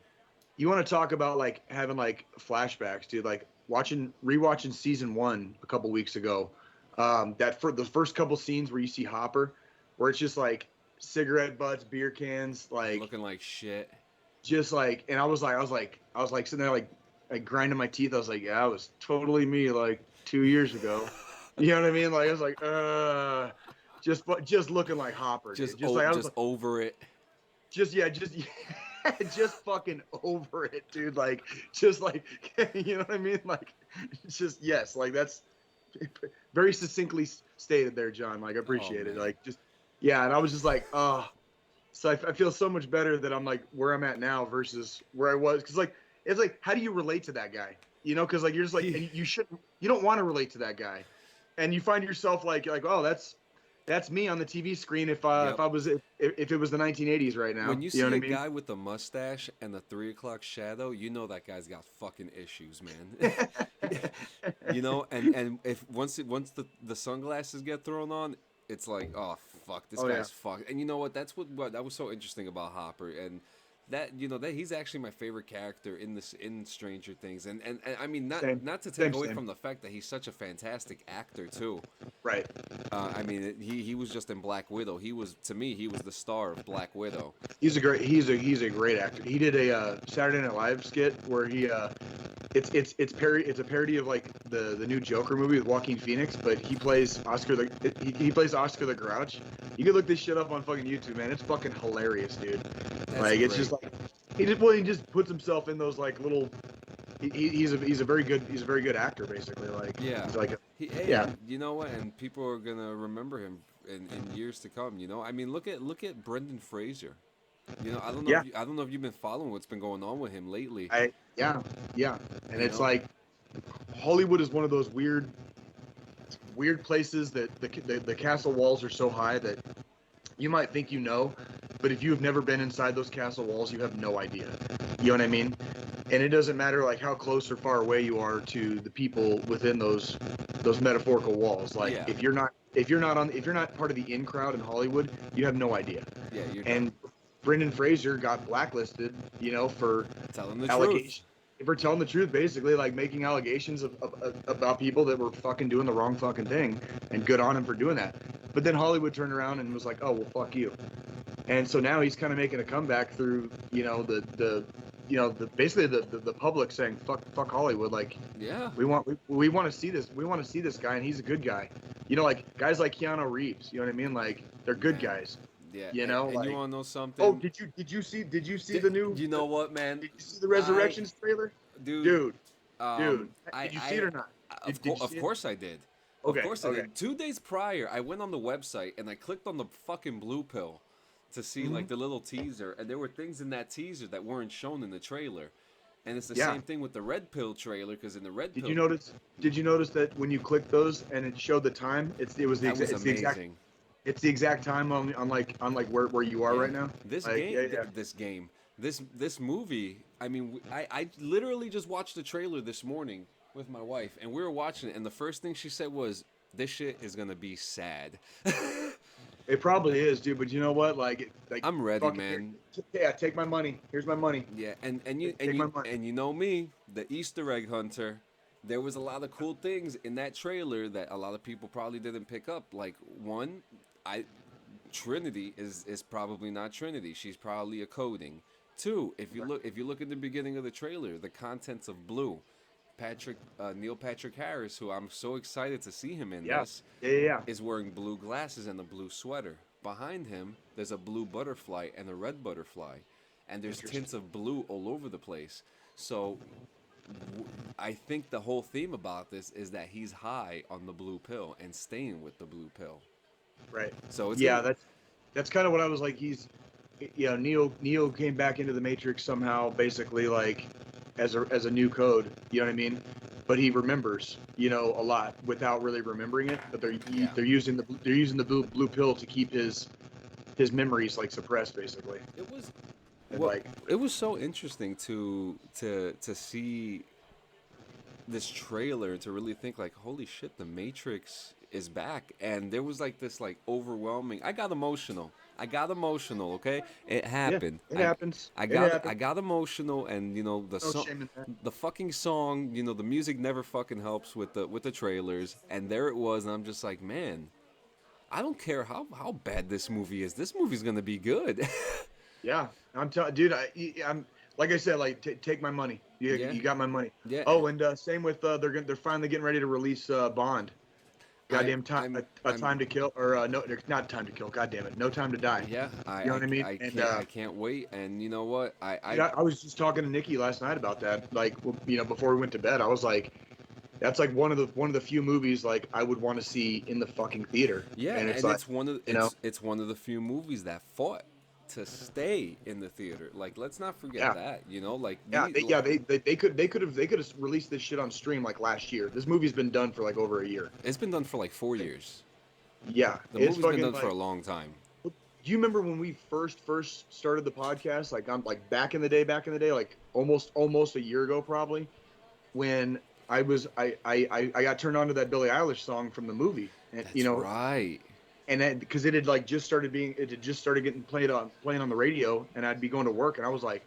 you want to talk about like having like flashbacks, dude? Like rewatching season 1 a couple weeks ago. That for the first couple scenes where you see Hopper, where it's just like cigarette butts, beer cans, like looking like shit. Just like, and I was like sitting there like grinding my teeth. I was like, yeah, that was totally me like 2 years ago. You know what I mean? Like I was like, just looking like Hopper. Just over it. Just fucking over it, dude. Like, just like, you know what I mean? Like, it's just, yes, like that's very succinctly stated there, John. Like, I appreciate it. Like, just, yeah. And I was just like, oh, so I feel so much better that I'm like where I'm at now versus where I was. Cause like, it's like, how do you relate to that guy? You know, because like you're just like, and you don't want to relate to that guy, and you find yourself like, oh, that's me on the TV screen if Yep. if it was the 1980s right now. When you You know see what a I mean? guy with a mustache and the 3 o'clock shadow, you know that guy's got fucking issues, man. You know, and if once the sunglasses get thrown on, it's like, oh fuck, this Oh yeah, guy's fucked. And you know what? That's what that was so interesting about Hopper, and that you know that he's actually my favorite character in Stranger Things, and I mean same, not to take same, away same. from the fact that he's such a fantastic actor too. Right. I mean, he was just in Black Widow. He was, to me, he was the star of Black Widow. He's a great actor. He did a Saturday Night Live skit where he it's a parody of like the new Joker movie with Joaquin Phoenix, but he plays he plays Oscar the Grouch. You can look this shit up on fucking YouTube, man. It's fucking hilarious, dude. That's Like it's great. just like he just puts himself in those like little. He's a very good actor, basically. Like Yeah. he's like Hey, yeah. you know what? And people are gonna remember him in years to come. You know, I mean, look at Brendan Fraser. You know, Yeah. I don't know if you've been following what's been going on with him lately. Yeah, and You it's know? like Hollywood is one of those weird places that the castle walls are so high that you might think you know, but if you have never been inside those castle walls, you have no idea. You know what I mean? And it doesn't matter like how close or far away you are to the people within those metaphorical walls. Like Yeah. if you're not part of the in crowd in Hollywood, you have no idea. Yeah, you're And Brendan Fraser got blacklisted, you know, for telling the allegations. truth. For telling the truth, basically, like making allegations about people that were fucking doing the wrong fucking thing, and good on him for doing that. But then Hollywood turned around and was like, "Oh well, fuck you," and so now he's kind of making a comeback through, you know, basically the public saying, "Fuck Hollywood," like Yeah. we want to see this guy, and he's a good guy, you know, like guys like Keanu Reeves, you know what I mean, like they're good Man. guys. Yeah. You know, and like, you wanna know something? oh, did you see the new? You know what, man? Did you see the Resurrections trailer? Dude. Dude, I did you see it or not? Of, Did you of see it? course I did. Okay, Of course I okay. did. 2 days prior, I went on the website and I clicked on the fucking blue pill to see Mm-hmm. like the little teaser, and there were things in that teaser that weren't shown in the trailer. And it's the Yeah. same thing with the red pill trailer, because in the red Did pill, you notice? Did you notice that when you clicked those and it showed the time? It was the that was exact. It's the exact. amazing. It's the exact time on like where you are Yeah. right now. This Like, game, yeah. this game, this movie. I mean, I literally just watched the trailer this morning with my wife, and we were watching it, and the first thing she said was, "This shit is gonna be sad." It probably is, dude. But you know what? Like I'm ready, fucking man. Yeah, take my money. Here's my money. Yeah, and Take my money. you know me, the Easter egg hunter. There was a lot of cool things in that trailer that a lot of people probably didn't pick up. Like one, Trinity is probably not Trinity. She's probably a coding. Two, if you look at the beginning of the trailer, the contents of Blue, Neil Patrick Harris, who I'm so excited to see him in Yeah. this, Yeah. is wearing blue glasses and a blue sweater. Behind him, there's a blue butterfly and a red butterfly, and there's tints of blue all over the place. So I think the whole theme about this is that he's high on the blue pill and staying with the blue pill. Right. So it's Yeah, that's kind of what I was like. Neo came back into the Matrix somehow, basically like as a new code. You know what I mean? But he remembers, you know, a lot without really remembering it. But they're using the blue pill to keep his memories like suppressed, basically. It was And, well, like, it was so interesting to see this trailer, to really think like, holy shit, the Matrix is back. And there was like this like overwhelming. I got emotional, okay? It happened. it happens. I It got happens. emotional, and you know the No song, shame in that. the fucking song, you know, the music never fucking helps with the trailers. And there it was, and I'm just like, man, I don't care how bad this movie is. This movie's gonna be good. Yeah, I'm telling, dude. I'm like I said, like take my money. Yeah. You got my money. Yeah. Oh, and same with they're finally getting ready to release Bond. Goddamn time, Time to Kill, or no, not Time to Kill. God damn it, No Time to Die. Yeah, You know what I mean? I can't wait. And you know what? I was just talking to Nikki last night about that. Like, you know, before we went to bed, I was like, that's like one of the few movies like I would want to see in the fucking theater. Yeah, and it's like, it's one of you know? it's one of the few movies that fought to stay in the theater. Like, let's not forget Yeah. that. You know, like They could have released this shit on stream like last year. This movie's been done for like over a year. it's been done for like 4 years. Yeah, The it's movie's been fucking done for a like. long time. Do you remember when we first started the podcast? Like I'm like back in the day, like almost a year ago, probably, when I got turned on to that Billie Eilish song from the movie, and That's right. and because it had like it had just started getting playing on the radio, and I'd be going to work, and I was like,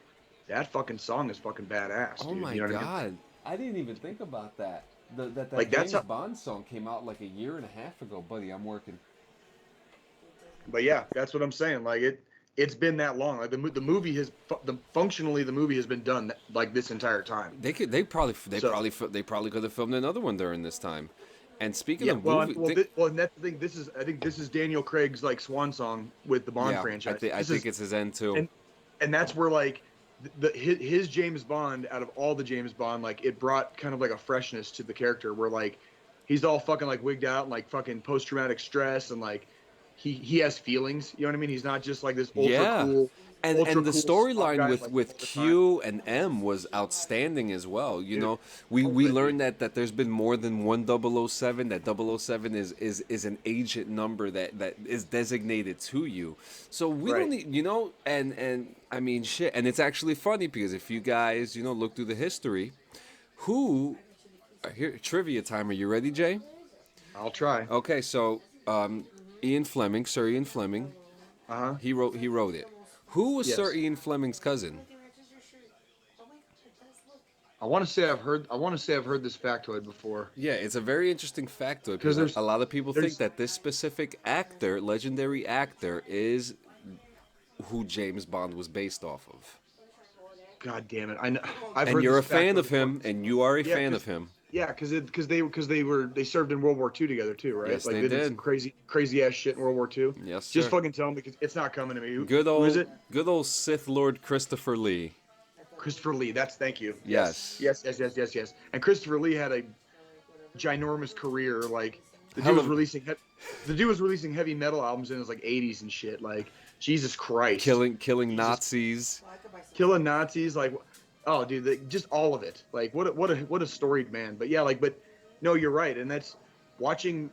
that fucking song is fucking badass, Oh dude. my You know what I mean? God. I didn't even think about that. That Like, that's James how- Bond song came out like a year and a half ago, buddy. I'm working. But yeah, that's what I'm saying. Like it's been that long. Like the movie functionally the movie has been done like this entire time. They probably could have filmed another one during this time. And speaking Yeah, of well, movie, and that's the thing. I think this is Daniel Craig's like swan song with the Bond franchise. I think it's his end too. And that's where like his James Bond, out of all the James Bond, like it brought kind of like a freshness to the character where like he's all fucking like wigged out and like fucking post traumatic stress, and like he has feelings. You know what I mean? He's not just like this ultra cool. And the storyline with like, Q and M was outstanding as well. You know, we learned that there's been more than one 007. That 007 is an agent number that is designated to you. So we don't need, you know, and I mean shit. And it's actually funny because if you guys, you know, look through the history, here trivia time. Are you ready, Jay? I'll try. Okay, so Sir Ian Fleming. He wrote it. Who was Sir Ian Fleming's cousin? I want to say I've heard this factoid before. Yeah, it's a very interesting factoid Because because a lot of people think that this specific actor, legendary actor, is who James Bond was based off of. God damn it! I know. And you're a fan of him, and you are a fan of him. Yeah, because they served in World War II together too, right? Yes, like they did. Some crazy ass shit in World War II. Yes, sir. Just fucking tell them because it's not coming to me. Good Who is old, it? good old Sith Lord Christopher Lee. Christopher Lee. Thank you. Yes. Yes. And Christopher Lee had a ginormous career. Like the Hell dude was of- releasing heavy metal albums in his like 80s and shit. Like Jesus Christ. Killing Nazis. Killing Nazis. Like, oh, dude, just all of it. Like, what a storied man. But yeah, like, but no, you're right, and that's watching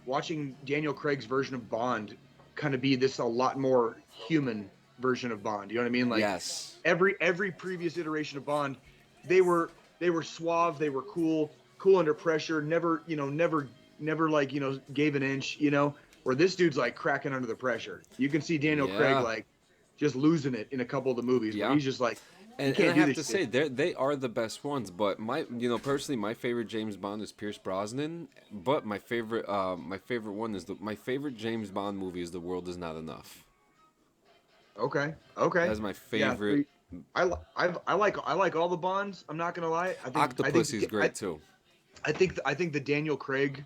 Daniel Craig's version of Bond kind of be this a lot more human version of Bond. You know what I mean? Like, Yes. Every previous iteration of Bond, they were suave, they were cool under pressure, never like, you know, gave an inch, you know, where this dude's like cracking under the pressure. You can see Daniel Craig like just losing it in a couple of the movies. Yeah. Where he's just like, And I have to say, they are the best ones. But personally, my favorite James Bond is Pierce Brosnan. But my favorite one is my favorite James Bond movie is The World Is Not Enough. Okay. That's my favorite. Yeah, I like all the Bonds. I'm not gonna lie. Octopussy's great too. I think the Daniel Craig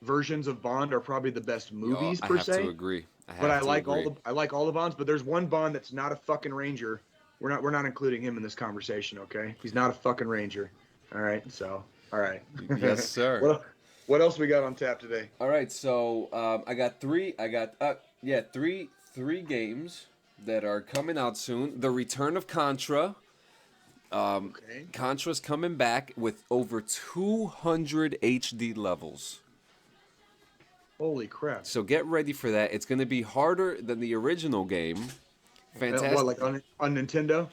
versions of Bond are probably the best movies per se. I have to agree. I like all the Bonds. But there's one Bond that's not a fucking Ranger. We're not including him in this conversation, okay? He's not a fucking Ranger. All right, so all right. Yes, sir. What else we got on tap today? All right, so I got three games that are coming out soon. The Return of Contra. Okay. Contra's coming back with over 200 HD levels. Holy crap! So get ready for that. It's going to be harder than the original game. Fantastic. What, like on Nintendo?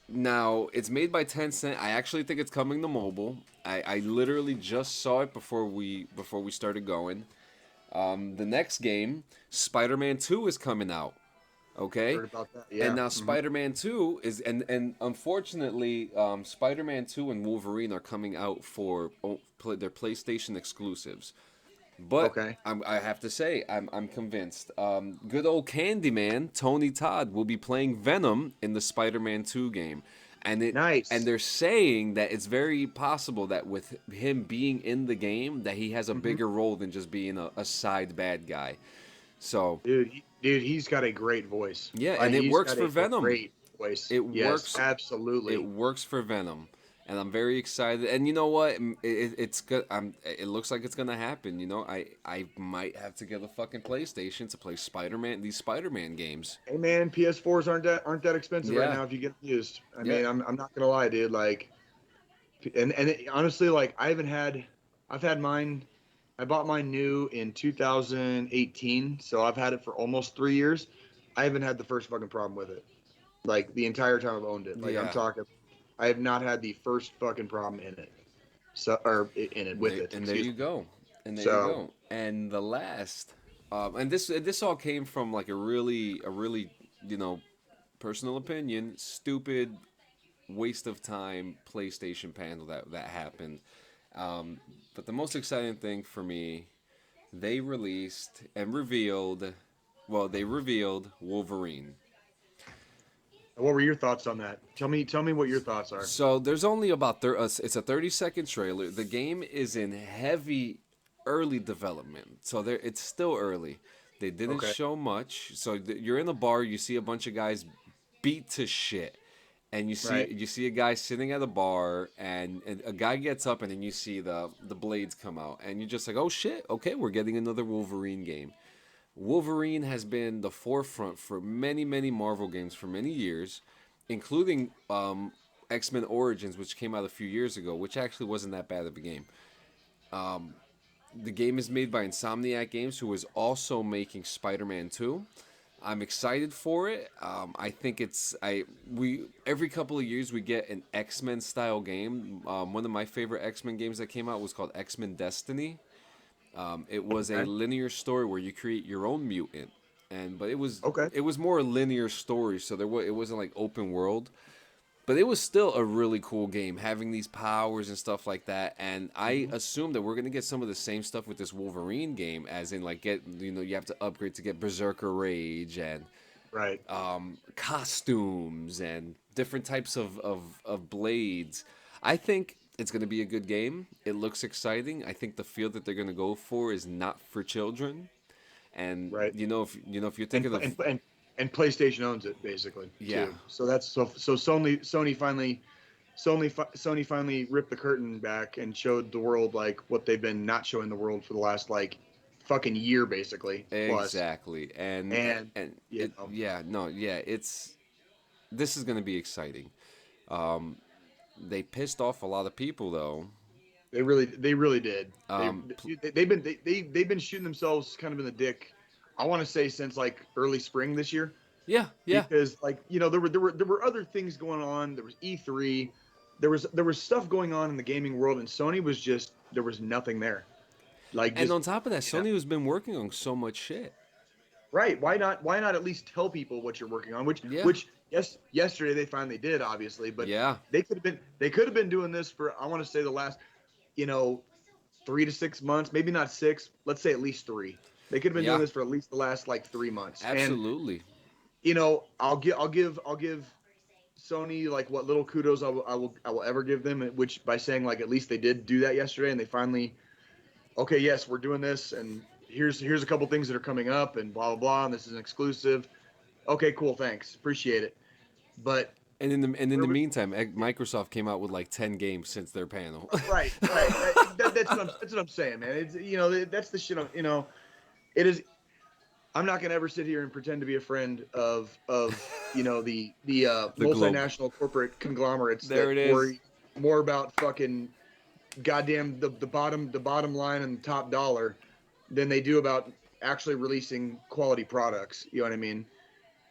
Now it's made by Tencent. I actually think it's coming to mobile. I literally just saw it before we started going. The next game, Spider-Man 2 is coming out. Okay. Heard about that. Yeah. And now Spider-Man 2 is and unfortunately Spider-Man 2 and Wolverine are coming out for their PlayStation exclusives. But okay. I have to say, I'm convinced. Good old Candyman, Tony Todd, will be playing Venom in the Spider-Man 2 game. Nice. And they're saying that it's very possible that with him being in the game, that he has a bigger role than just being a side bad guy. So, dude, he's got a great voice. Yeah, and it works for Venom. Great voice. Works absolutely. It works for Venom. and I'm very excited. And you know what? It's good. It looks like it's gonna happen. You know, I might have to get a fucking PlayStation to play Spider-Man. These Spider-Man games. Hey man, PS4s aren't that expensive right Yeah, now if you get them used. I yeah. mean, I'm not gonna lie, dude. Like, honestly, like I've had mine. I bought mine new in 2018, so I've had it for almost 3 years. I haven't had the first fucking problem with it. Like the entire time I've owned it. Like I'm Yeah. talking, I have not had the first fucking problem in it. So or in it with it. And there Excuse you me. go. And there you So go. And the last, and this all came from like a really you know personal opinion, stupid waste of time PlayStation panel that happened. But the most exciting thing for me, they released and revealed, well, they revealed Wolverine. what were your thoughts on that? Tell me what your thoughts are. So there's only about it's a 30-second trailer. The game is in heavy early development, so it's still early. They didn't Okay. show much. So you're in a bar, you see a bunch of guys beat to shit, and Right. you see a guy sitting at a bar, and a guy gets up, and then you see the blades come out, and you're just like, oh shit, okay, we're getting another Wolverine game. Wolverine has been the forefront for many, many Marvel games for many years, including X-Men Origins, which came out a few years ago, which actually wasn't that bad of a game. The game is made by Insomniac Games, who is also making Spider-Man 2. I'm excited for it. I think we every couple of years we get an X-Men style game. One of my favorite X-Men games that came out was called X-Men Destiny. It was a Okay. linear story where you create your own mutant, but Okay. it was more a linear story, so it wasn't like open world, but it was still a really cool game, having these powers and stuff like that. And I Mhm. assume that we're gonna get some of the same stuff with this Wolverine game, as in like you have to upgrade to get Berserker Rage and Right. costumes and different types of blades. I think it's going to be a good game. It looks exciting. I think the field that they're going to go for is not for children. And Right. if you're and thinking of, and PlayStation owns it basically yeah, too. So that's so Sony finally ripped the curtain back and showed the world like what they've been not showing the world for the last like fucking year basically plus. exactly. And And you it know, yeah, no, yeah, it's this is going to be exciting. They pissed off a lot of people though. they really did. Um, pl- They've been shooting themselves kind of in the dick. I want to say since like early spring this year yeah, yeah. because like there were other things going on. There was E3. There was stuff going on in the gaming world, and Sony was just there was nothing there. Like And just on top of that, you know, Sony has been working on so much shit. right? Why not at least tell people what you're working on? Yeah, Which yes, yesterday they finally did, obviously, but yeah, they could have been doing this for I want to say the last you know 3 to 6 months, maybe not six. Let's say at least three. They could have been doing yeah. this for at least the last like 3 months, and Absolutely. I'll give Sony like what little kudos I will ever give them, which by saying like at least they did do that yesterday, and they finally okay, yes, we're doing this, and here's a couple things that are coming up, and blah blah blah, and this is an exclusive. Okay, cool, thanks, appreciate it. But And in the where we, meantime, Microsoft came out with like 10 games since their panel. right, right, that's what I'm saying, man. It's that's the shit. It is. I'm not gonna ever sit here and pretend to be a friend of the The globe. multinational corporate conglomerates There it that is. worry more about fucking goddamn the bottom line and top dollar than they do about actually releasing quality products. You know what I mean?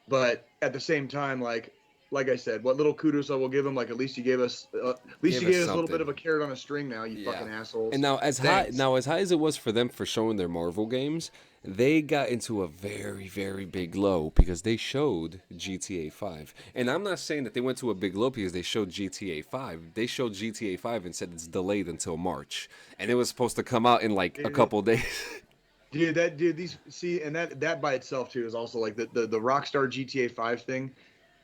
But at the same time, like I said, what little kudos I will give them, like at least you gave us Gave us a little bit something. of a carrot on a string now, you Yeah. fucking assholes. And Thanks. now as high as it was for them for showing their Marvel games, they got into a very, very big low because they showed GTA 5. And I'm not saying that they went to a big low because they showed GTA 5. They showed GTA 5 and said it's delayed until March. And it was supposed to come out in like a couple days. These see, and that by itself too is also like the Rockstar GTA 5 thing,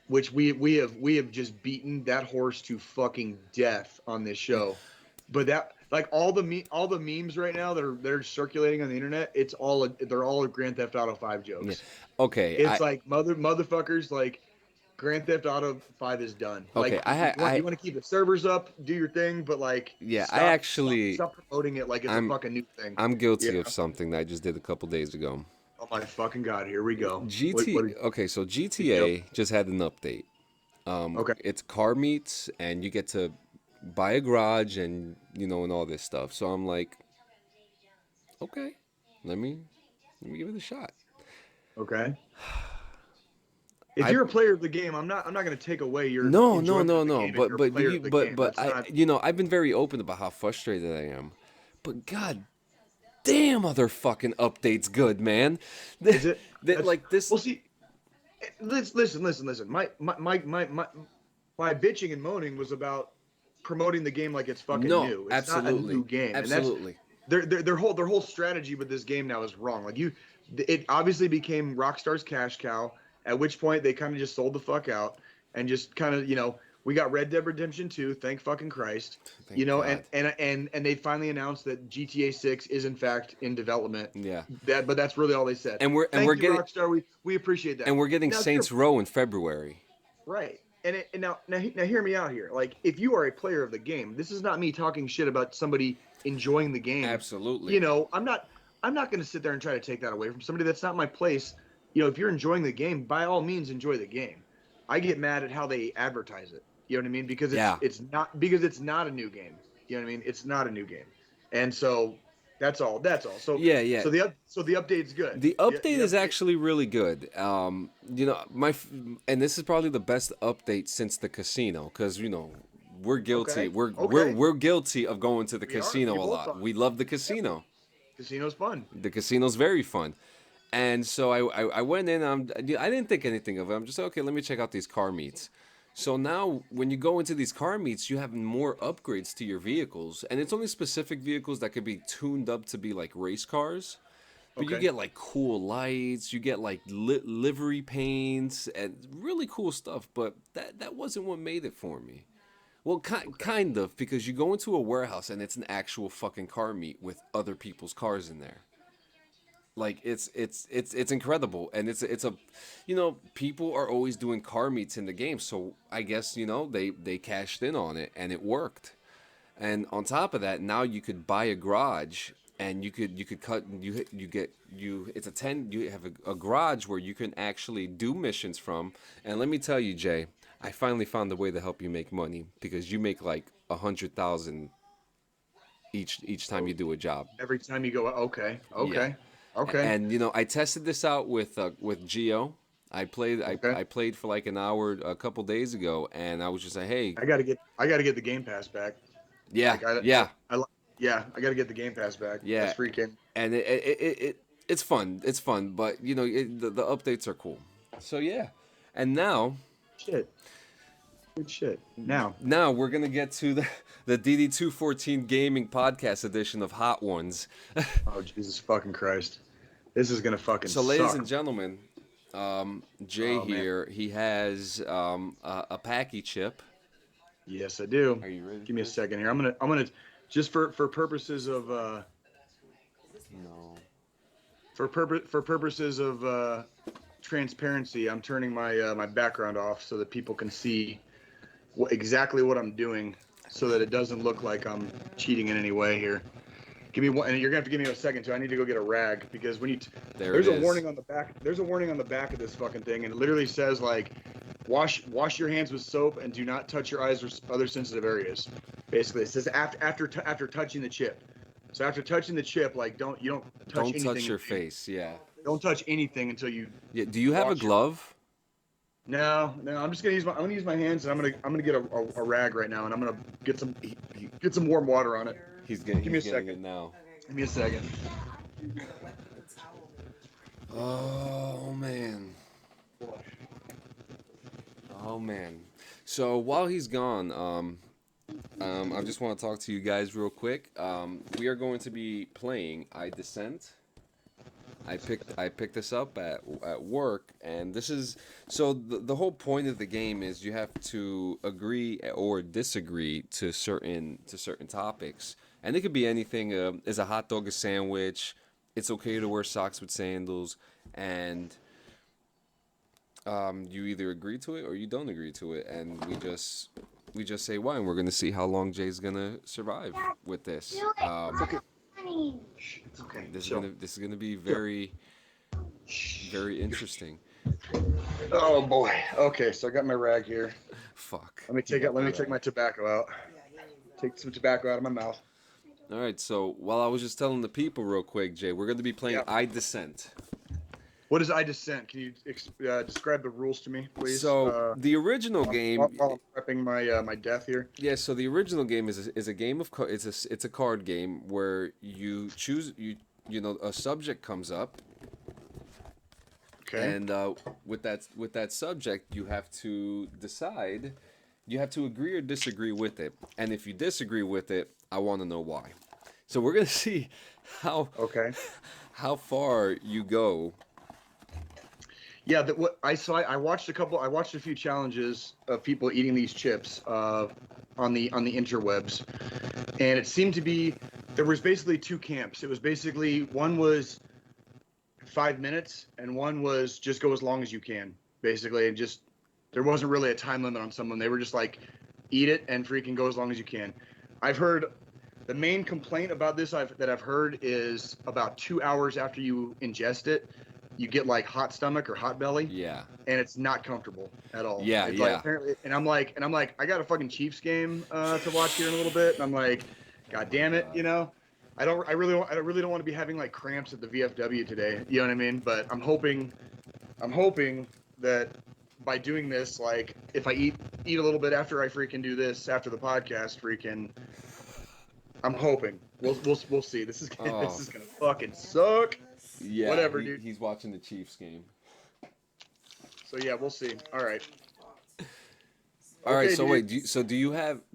which we have just beaten that horse to fucking death on this show. But that like all the memes right now that are circulating on the internet, they're all Grand Theft Auto 5 Yeah. jokes. Okay, It's like motherfuckers like Grand Theft Auto 5 is done. Okay, Like, you want to keep the servers up, do your thing, but like, yeah, stop promoting it like it's a I'm fucking new thing. I'm guilty Yeah. of something that I just did a couple days ago. Oh my fucking god! Here we go. Okay, so Yep. GTA just had an update. Okay. It's car meets, and you get to buy a garage, and and all this stuff. So I'm like, okay, let me give it a shot. Okay. If I you're a player of the game, I'm not going to take away your No, no, enjoyment no, of the no. game if you're a player of the game. But That's not. I've been very open about how frustrated I am. But god damn, other fucking updates good, man. Is it? Like this. Well, see, listen. My bitching and moaning was about promoting the game like it's fucking No, new. It's not a absolutely, new game, absolutely. and that's their whole strategy with this game now is wrong. Like it obviously became Rockstar's cash cow. At which point they kind of just sold the fuck out and just kind of we got Red Dead Redemption 2, thank fucking Christ. Thank God. And they finally announced that GTA 6 is in fact in development. Yeah. But that's really all they said. And we're getting Rockstar. We appreciate that. And we're getting Now, Saints Row in February. right. And now hear me out here. Like, if you are a player of the game, this is not me talking shit about somebody enjoying the game. Absolutely. I'm not going to sit there and try to take that away from somebody. That's not my place. If you're enjoying the game, by all means enjoy the game. I get mad at how they advertise it. You know what I mean? Because it's not a new game. You know what I mean? It's not a new game. And so that's all. So yeah. So the update's good. The update is actually really good. And this is probably the best update since the casino, because we're guilty. Okay. We're guilty of going to the casino We a both lot. are. We love the casino. Casino's fun. The casino's very fun. And so I went in. I didn't think anything of it. I'm just like, okay, let me check out these car meets. So now when you go into these car meets, you have more upgrades to your vehicles, and it's only specific vehicles that could be tuned up to be like race cars. But you Okay. get like cool lights, you get like livery paints, and really cool stuff. But that wasn't what made it for me. Well, kind of, because you go into a warehouse and it's an actual fucking car meet with other people's cars in there. Like it's incredible, and it's a people are always doing car meets in the game, so I guess they cashed in on it and it worked. And on top of that, now you could buy a garage, and you could cut you have a garage where you can actually do missions from. And let me tell you, Jay, I finally found a way to help you make money, because you make like 100,000 each time you do a job. Every time you go, okay. Yeah. Okay. And I tested this out with Geo. I played Okay. I played for like an hour a couple days ago, and I was just like, hey, I gotta get the Game Pass back. yeah, Like, yeah, I gotta get the Game Pass back. Yeah. That's freaking. and it's fun. It's fun, but the updates are cool. So yeah, and now Shit. Good shit. Now we're gonna get to the DD214 Gaming Podcast edition of Hot Ones. Oh, Jesus fucking Christ. This is gonna fucking So, ladies suck. and gentlemen, Jay Oh, man. here, he has a Paqui chip. Yes, I do. Are you ready? Give me a second here. I'm gonna just for purposes of No. for purposes of transparency, I'm turning my my background off so that people can see exactly what I'm doing, so that it doesn't look like I'm cheating in any way here. Give me one, and you're gonna have to give me a second too. I need to go get a rag, because when you there's a warning on the back. There's a warning on the back of this fucking thing, and it literally says like, wash your hands with soap and do not touch your eyes or other sensitive areas. Basically, it says after touching the chip. So after touching the chip, like don't touch anything. Don't touch your face. Yeah. Don't touch anything until you. Yeah. Do you have a Wash your- glove? No. I'm just gonna use my hands, and I'm gonna get a rag right now, and I'm gonna get some warm water on it. He's getting. Give me a he's getting second. it now. Give me a second. Oh man. Oh man. So while he's gone, I just want to talk to you guys real quick. We are going to be playing Dissent. I picked this up at work, and this is so the whole point of the game is you have to agree or disagree to certain topics, and it could be anything. Is a hot dog a sandwich? It's okay to wear socks with sandals, and You either agree to it or you don't agree to it, and we just say why, and we're gonna see how long Jay's gonna survive with this. It's okay. It's okay. Chill. This is gonna be Chill. very interesting. Oh boy. Okay, so I got my rag here. Fuck. Let me take my tobacco out. Take some tobacco out of my mouth. All right. So while I was just telling the people real quick, Jay, we're gonna be playing Yeah. I Dissent. What is I Dissent? Can you describe the rules to me, please? So the original game, while I'm prepping my death here. yeah. So the original game is a game of it's a card game where you choose a subject comes up, Okay. and with that subject you have to decide, you have to agree or disagree with it, and if you disagree with it, I want to know why. So we're gonna see how Okay. how far you go. Yeah, what I saw, I watched a few challenges of people eating these chips on the interwebs, and it seemed to be there was basically two camps. It was basically one was 5 minutes, and one was just go as long as you can, basically, and just there wasn't really a time limit on someone. They were just like, eat it and freaking go as long as you can. I've heard the main complaint about this that I've heard is about 2 hours after you ingest it, you get like hot stomach or hot belly, Yeah. and it's not comfortable at all. Yeah, it's yeah. Like, apparently, and I'm like, I got a fucking Chiefs game to watch here in a little bit, and I'm like, God damn it, I really don't want to be having like cramps at the VFW today. You know what I mean? But I'm hoping that by doing this, like, if I eat a little bit after I freaking do this after the podcast, I'm hoping we'll see. This is gonna fucking suck. Yeah. Whatever, dude. He's watching the Chiefs game. So yeah, we'll see. All right. All right. Okay, So dude. wait.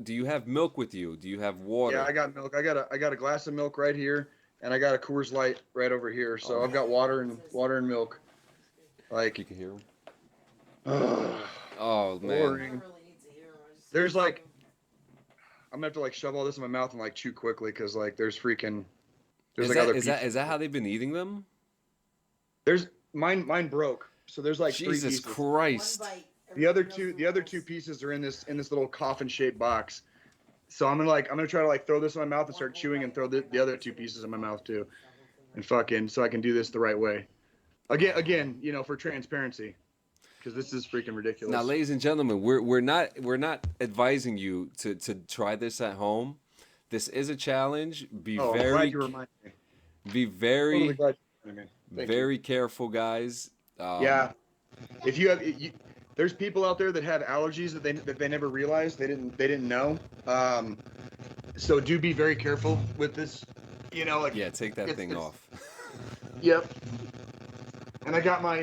Do you have milk with you? Do you have water? Yeah, I got milk. I got a glass of milk right here, and I got a Coors Light right over here. So I've got water and milk. Like You can hear him. oh Oh man. boring. There's like, I'm gonna have to like shove all this in my mouth and like chew quickly because like there's like other pieces. Is that how they've been eating them? There's mine broke. So there's like three Jesus pieces. Christ. The other two pieces are in this little coffin shaped box. So I'm gonna try to like throw this in my mouth and start chewing and throw the other two pieces in my mouth too, and fucking so I can do this the right way. Again, for transparency, because this is freaking ridiculous. Now, ladies and gentlemen, we're not advising you to try this at home. This is a challenge. I'm glad you reminded me. Be very Totally glad you reminded me. Thank you. careful, guys. Yeah, if you have, there's people out there that have allergies that they never realized they didn't know. So do be very careful with this. Like Yeah, take that thing off. Yep. And I got my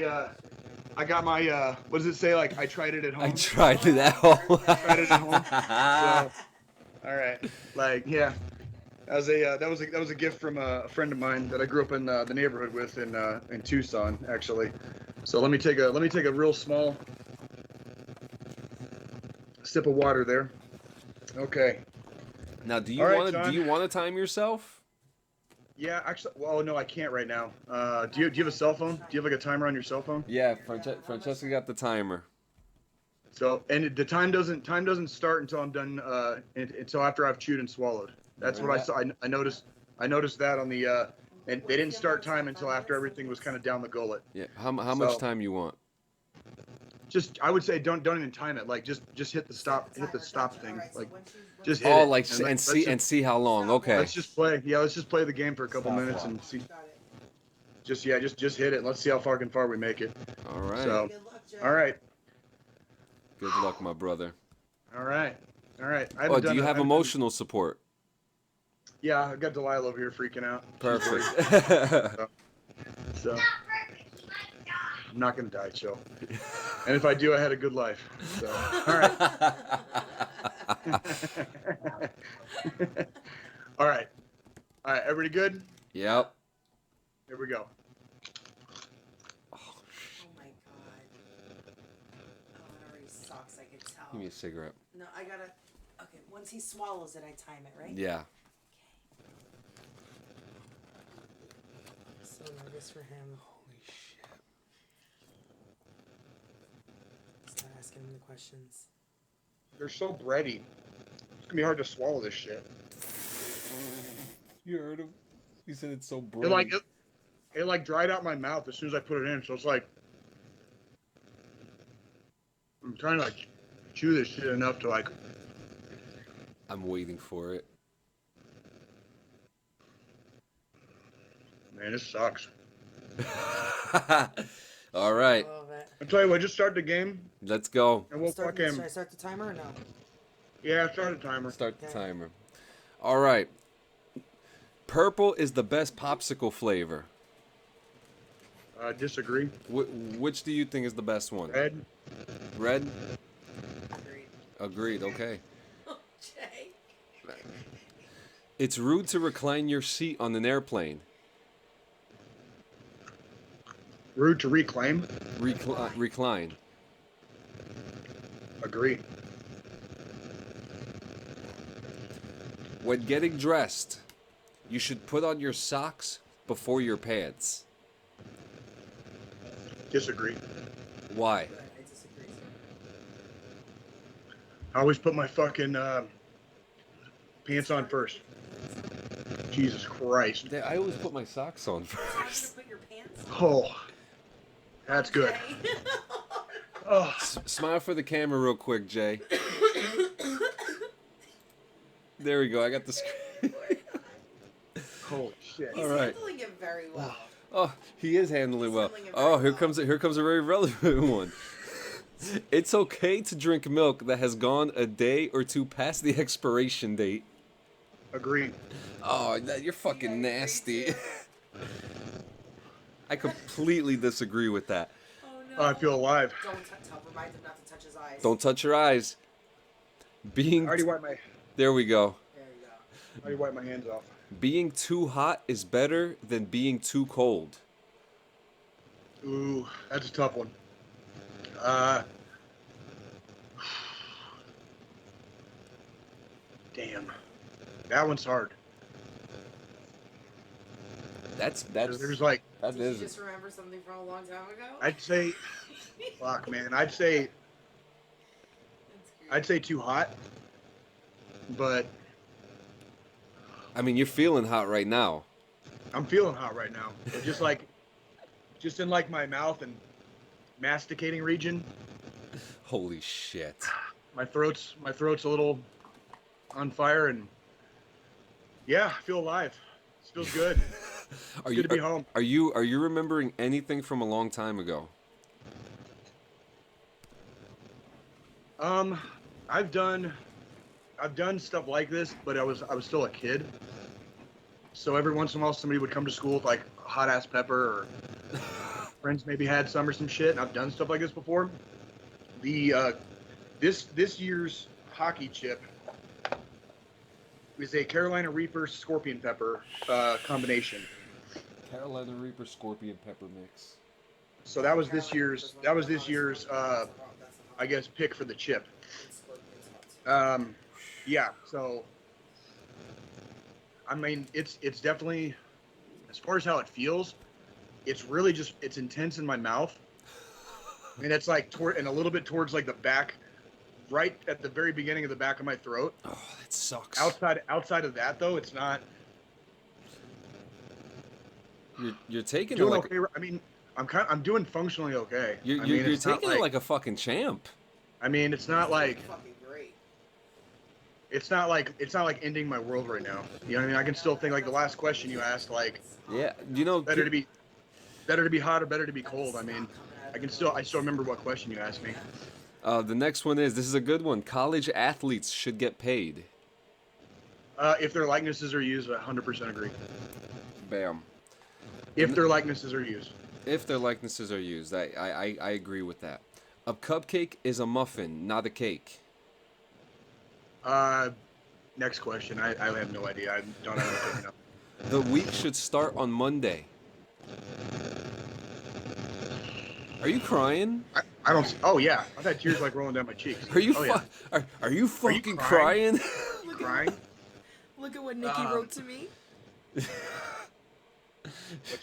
what does it say? Like I tried it at home. I tried it at home. Tried it at home. So, all right. Like yeah. That was a gift from a friend of mine that I grew up in the neighborhood with in Tucson, actually. So let me take a real small sip of water there. Okay. Now, do you All right, want John. to time yourself? Yeah, actually, well, no, I can't right now. Do you have a cell phone? Do you have like a timer on your cell phone? Yeah, Francesca got the timer. So, and the time doesn't start until I'm done. Until after I've chewed and swallowed. That's what I saw. I noticed that on the. And they didn't start time until after everything was kind of down the gullet. Yeah. How much time you want? Just, I would say, don't even time it. Like, just hit the stop thing. Like, just hit Oh, it. like And see how long. Okay. Let's just play. Yeah, let's just play the game for a couple minutes and see. Just hit it. Let's see how fucking far we make it. All right. So, all right. Good luck, my brother. All right. Oh, do you have emotional support? Yeah, I've got Delilah over here freaking out. Perfect. So I'm not gonna die, chill. And if I do, I had a good life. So all right. All right. Everybody good? Yep. Here we go. Oh my god. Oh, it already sucks, I can tell. Give me a cigarette. No, I gotta. Okay, once he swallows it, I time it, right? Yeah. So nervous for him. Holy shit. asking him the questions. They're so bready. It's gonna be hard to swallow this shit. You heard him? He said it's so It bright. like it like dried out my mouth as soon as I put it in. So it's like I'm trying to like chew this shit enough to like. I'm waiting for it. Man, this sucks. All right, I love it. I'll tell you what. Just start the game let's go. and we'll Should fucking. I start the timer or no? Yeah, start a timer. Start the Okay. timer. All right. Purple is the best popsicle flavor. Disagree. Which do you think is the best one? Red. Red? Agreed. Agreed, okay. Jay. It's rude to recline your seat on an airplane. Rude to reclaim. Recline. Agree. When getting dressed, you should put on your socks before your pants. Disagree. Why? I disagree. I always put my fucking pants on first. Jesus Christ. I always put my socks on How do you first. put your pants? Oh, that's good. Okay. Oh, Smile for the camera real quick, Jay. There we go. I got the screen. holy shit. He's All right. handling it very well. Oh, he is handling He's well. handling it Oh, very here comes a very relevant one. It's okay to drink milk that has gone a day or two past the expiration date. Agree. Oh, you're fucking nasty. I completely disagree with that. Oh no. Oh, I feel alive. Remind him not to touch his eyes. Don't touch your eyes. I already wiped my There we go. There you go. I already wiped my hands off. Being too hot is better than being too cold. Ooh, that's a tough one. Damn. That one's hard. That's There's like, that Did you is just remember something from a long time ago? I'd say, fuck, man. I'd say too hot. But I mean, you're feeling hot right now. I'm feeling hot right now. But just in like my mouth and masticating region, Holy shit. my throat's a little on fire, and yeah, I feel alive. This feels good. Are Good to be home. Are you remembering anything from a long time ago? I've done stuff like this, but I was still a kid. So every once in a while, somebody would come to school with like a hot ass pepper, or friends maybe had some or some shit, and I've done stuff like this before. The this year's hockey chip is a Carolina Reaper Scorpion Pepper combination. Carolina Reaper Scorpion Pepper Mix. So that was this year's I guess pick for the chip. Yeah, so I mean it's definitely, as far as how it feels, it's really just, it's intense in my mouth. And it's like and a little bit towards like the back, right at the very beginning of the back of my throat. Oh, that sucks. Outside of that though, it's not You're taking it doing like okay. I mean, I'm doing functionally okay. you're it's not taking it like a fucking champ. I mean, it's not like fucking great. it's not like ending my world right now. You know what I mean? I can still think like the last question you asked, like Yeah, you know. better to be hot or better to be cold. I mean, I still remember what question you asked me. The next one is, this is a good one. College athletes should get paid. If their likenesses are used, I 100% agree. Bam. If their likenesses are used. If their likenesses are used, I agree with that. A cupcake is a muffin, not a cake. Next question. I have no idea. I don't have anything enough. The week should start on Monday. Are you crying? I don't. Oh yeah, I've had tears like rolling down my cheeks. Are you Oh, yeah. are you fucking crying? crying? Crying? Look at what Nikki wrote to me. What's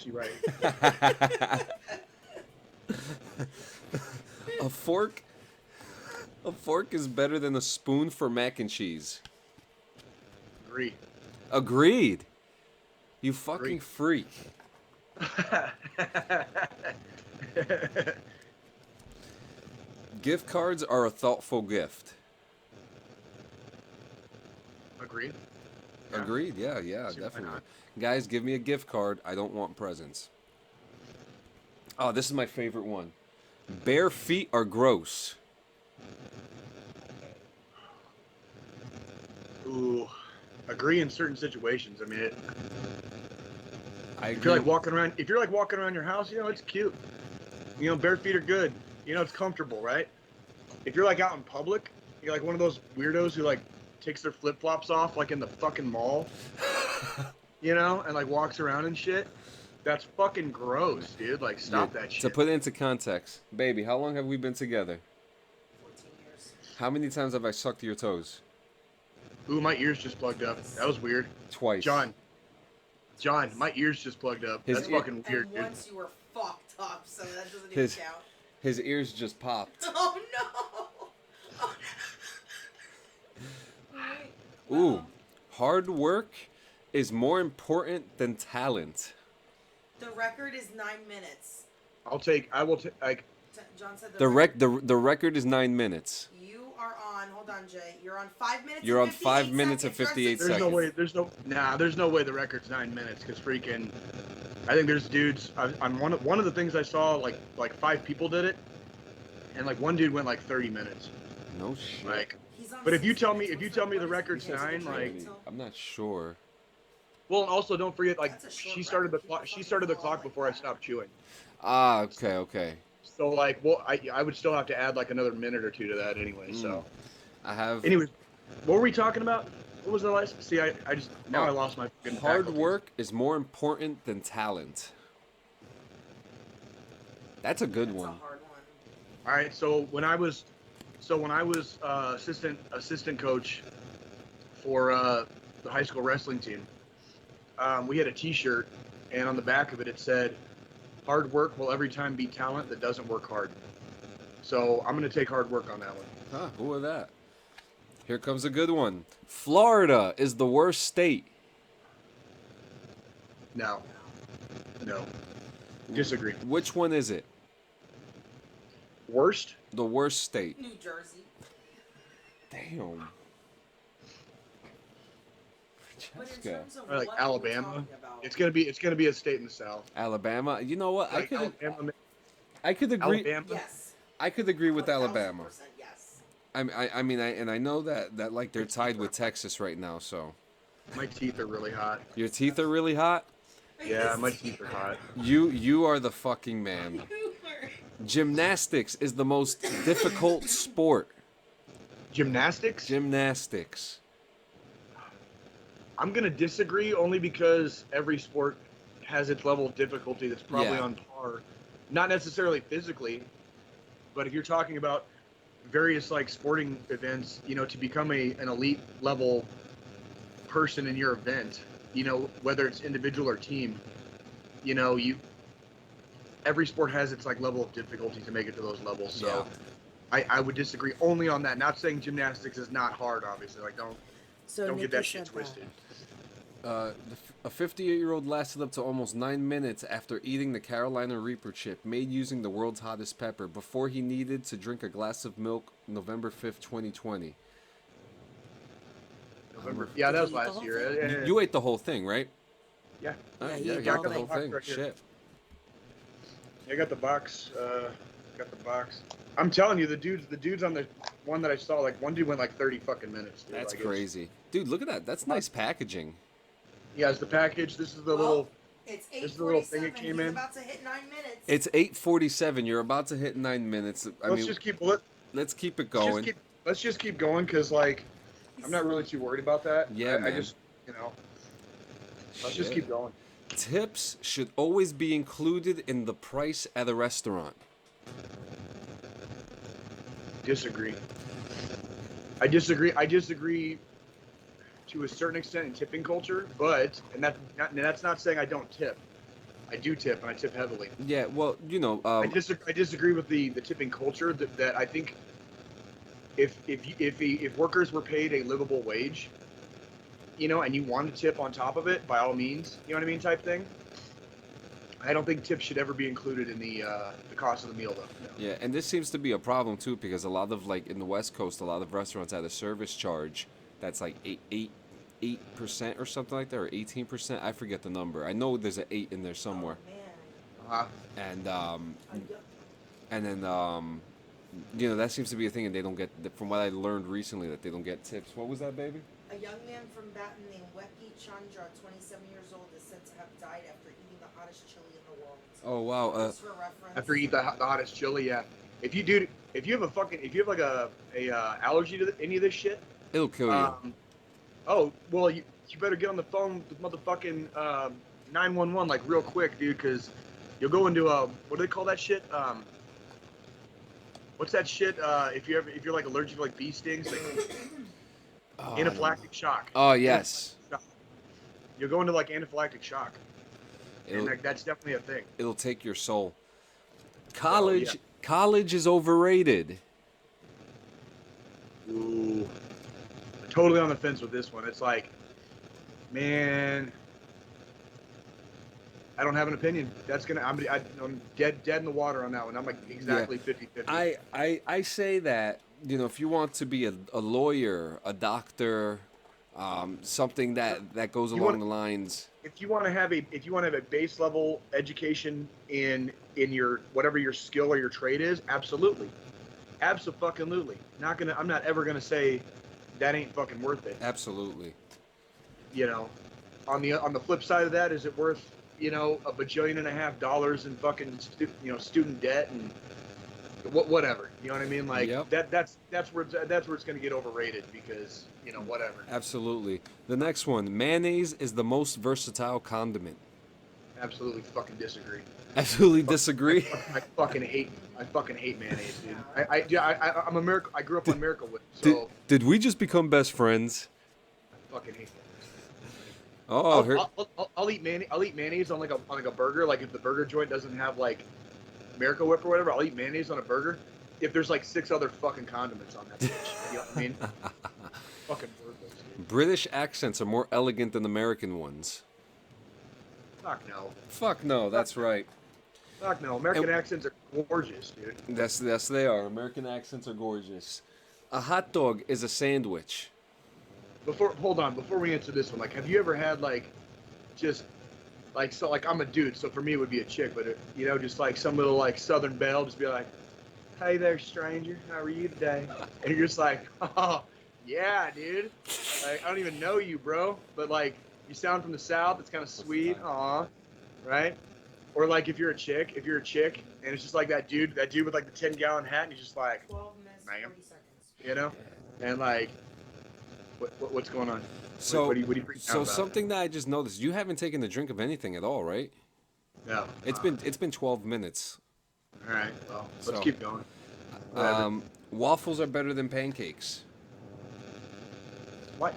she writing? A fork A fork is better than a spoon for mac and cheese. Agree. Agreed. You fucking Agreed. freak. Gift cards are a thoughtful gift. Agreed. Agreed. Yeah, See, why definitely. not? Guys, give me a gift card. I don't want presents. Oh, this is my favorite one. Bare feet are gross. Ooh, agree in certain situations. I mean, I if agree. you're like walking around, your house, it's cute. Bare feet are good. It's comfortable, right? If you're like out in public, you're like one of those weirdos who like takes their flip flops off like in the fucking mall, and like walks around and shit. That's fucking gross, dude. Like, stop that shit. To put it into context, baby, how long have we been together? 14 years. How many times have I sucked your toes? Ooh, my ears just plugged up. That was weird. Twice. John, my ears just plugged up. His That's ear- fucking weird, And dude. once you were fucked up, so that doesn't His- even count. His ears just popped. Oh no! Oh, no. Alright, Ooh, well, hard work is more important than talent. the record is 9 minutes. I will take, like, John said The record is 9 minutes. You are on. Hold on, Jay. You're on 5 minutes. You're and on 5 58 minutes and seconds. 58 You're on there's no seconds. way, there's no way the record's 9 minutes, because freaking, I think there's dudes, on one of the things I saw, like 5 people did it, and like one dude went like 30 minutes. No shit. Like, He's on but if you 6 tell me, minutes. if you What's tell me what the is record's it? 9, like, I'm not sure. well, and also don't forget, like, That's a short she started the record. clock, People she started the fucking fall clock like before I that. stopped chewing. Ah, okay. So like, well, I would still have to add like another minute or two to that anyway. So, I have anyways, what were we talking about? What was the last? See, I just now Oh, I lost my fucking hard faculties. work is more important than talent. That's a good That's a one. hard one. All right, so when I was assistant coach for the high school wrestling team, we had a T-shirt, and on the back of it said, "Hard work will every time beat talent that doesn't work hard." So I'm gonna take hard work on that one. Huh, who was that? Here comes a good one. Florida is the worst state. No, disagree. Which one is it? Worst? The worst state. New Jersey. Damn. But in Francesca. terms of Or like what are we Alabama. talking about? It's gonna be a state in the South. Alabama. You know what? Like Alabama, I could agree. Alabama. Yes. I could agree with 1000% Alabama. Yes. I mean, I know that like they're tied with Texas right now. So My teeth are really hot. your teeth are really hot. Yeah, my teeth are hot. You are the fucking man. Gymnastics is the most difficult sport. Gymnastics? Gymnastics. I'm gonna disagree only because every sport has its level of difficulty that's probably Yeah. on par. Not necessarily physically, but if you're talking about various like sporting events, to become an elite level person in your event, whether it's individual or team, every sport has its like level of difficulty to make it to those levels. So I would disagree only on that. Not saying gymnastics is not hard, obviously. Like don't get that shit twisted. A 58-year-old lasted up to almost 9 minutes after eating the Carolina Reaper chip made using the world's hottest pepper before he needed to drink a glass of milk November 5th, 2020. November. Yeah, that was last year. Yeah. You ate the whole thing, right? Yeah. Alright, Yeah, yeah, you got got the the whole box thing. right here. Shit. I got the box. I'm telling you, the dudes on the one that I saw, like one dude went like 30 fucking minutes. Dude. That's like, crazy. Dude, look at that. That's nice packaging. Yeah, it's the package. This is the little. It's This is the little thing 8:47. it came He's in. about to hit 9 minutes. It's 8:47. You're about to hit 9 minutes. Let's just keep it going. Let's just keep going because like I'm not really too worried about that. Yeah, I man. just let's just keep going. Tips should always be included in the price at a restaurant. Disagree. I disagree to a certain extent in tipping culture, but that's not saying I don't tip. I do tip, and I tip heavily. Yeah, well, I disagree with the tipping culture that I think if workers were paid a livable wage, and you want to tip on top of it, by all means, you know what I mean, type thing. I don't think tips should ever be included in the cost of the meal, though. No. Yeah, and this seems to be a problem too because a lot of in the West Coast, a lot of restaurants have a service charge that's like 8% or something like that, or 18%. I forget the number. I know there's an 8 in there somewhere. Oh, man. And then that seems to be a thing, and they don't get. From what I learned recently, that they don't get tips. What was that, baby? A young man from Baton named Paqui, 27 years old, is said to have died after eating the hottest chili in the world. Oh wow. Just for reference. After you eat the hottest chili, yeah. If you have like a allergy to any of this shit, It'll kill you. oh well, you better get on the phone with motherfucking 911 like real quick, dude, because you'll go into what do they call that shit? What's that shit? If you're like allergic to like bee stings, like, anaphylactic shock. Oh yes. You'll go into like anaphylactic shock, and that's definitely a thing. It'll take your soul. College is overrated. Ooh, totally on the fence with this one. It's like, man, I don't have an opinion. I'm dead in the water on that one. I'm like exactly 50-50. I say that, if you want to be a lawyer, a doctor, something that goes along the lines. If you want to have a base level education in your whatever your skill or your trade is, absolutely. I'm not ever gonna say that ain't fucking worth it. Absolutely. On the flip side of that, is it worth $1.5 billion in fucking student debt and whatever, you know what I mean? Like, yep. that's where it's gonna get overrated because whatever. Absolutely. The next one, mayonnaise is the most versatile condiment. Absolutely fucking disagree. Absolutely disagree. I fucking hate mayonnaise, dude. I'm American. I grew up on Miracle Whip, so did we just become best friends? I fucking hate mayonnaise. Oh, I'll eat mayonnaise on like a burger. Like if the burger joint doesn't have like Miracle Whip or whatever, I'll eat mayonnaise on a burger. If there's like 6 other fucking condiments on that bitch, you know what I mean? Fucking worthless, dude. British accents are more elegant than American ones. Fuck no. Fuck no, that's right. Fuck no. American accents are gorgeous, dude. Yes, they are. American accents are gorgeous. A hot dog is a sandwich. Hold on, before we answer this one, like, have you ever had I'm a dude, so for me it would be a chick, but just like some little like Southern belle, just be like, "Hey there, stranger, how are you today?" And you're just like, "Oh, yeah, dude. Like, I don't even know you, bro, but like, you sound from the South. It's kind of sweet, aw, right?" Or like if you're a chick, and it's just like that dude with like the 10-gallon hat, and he's just like, 12 minutes, "Ma'am," 40 seconds. and like, what's going on? So, what are you freaking out about? Something that I just noticed, you haven't taken a drink of anything at all, right? No. It's been 12 minutes. All right. Well, let's keep going. Waffles are better than pancakes. What?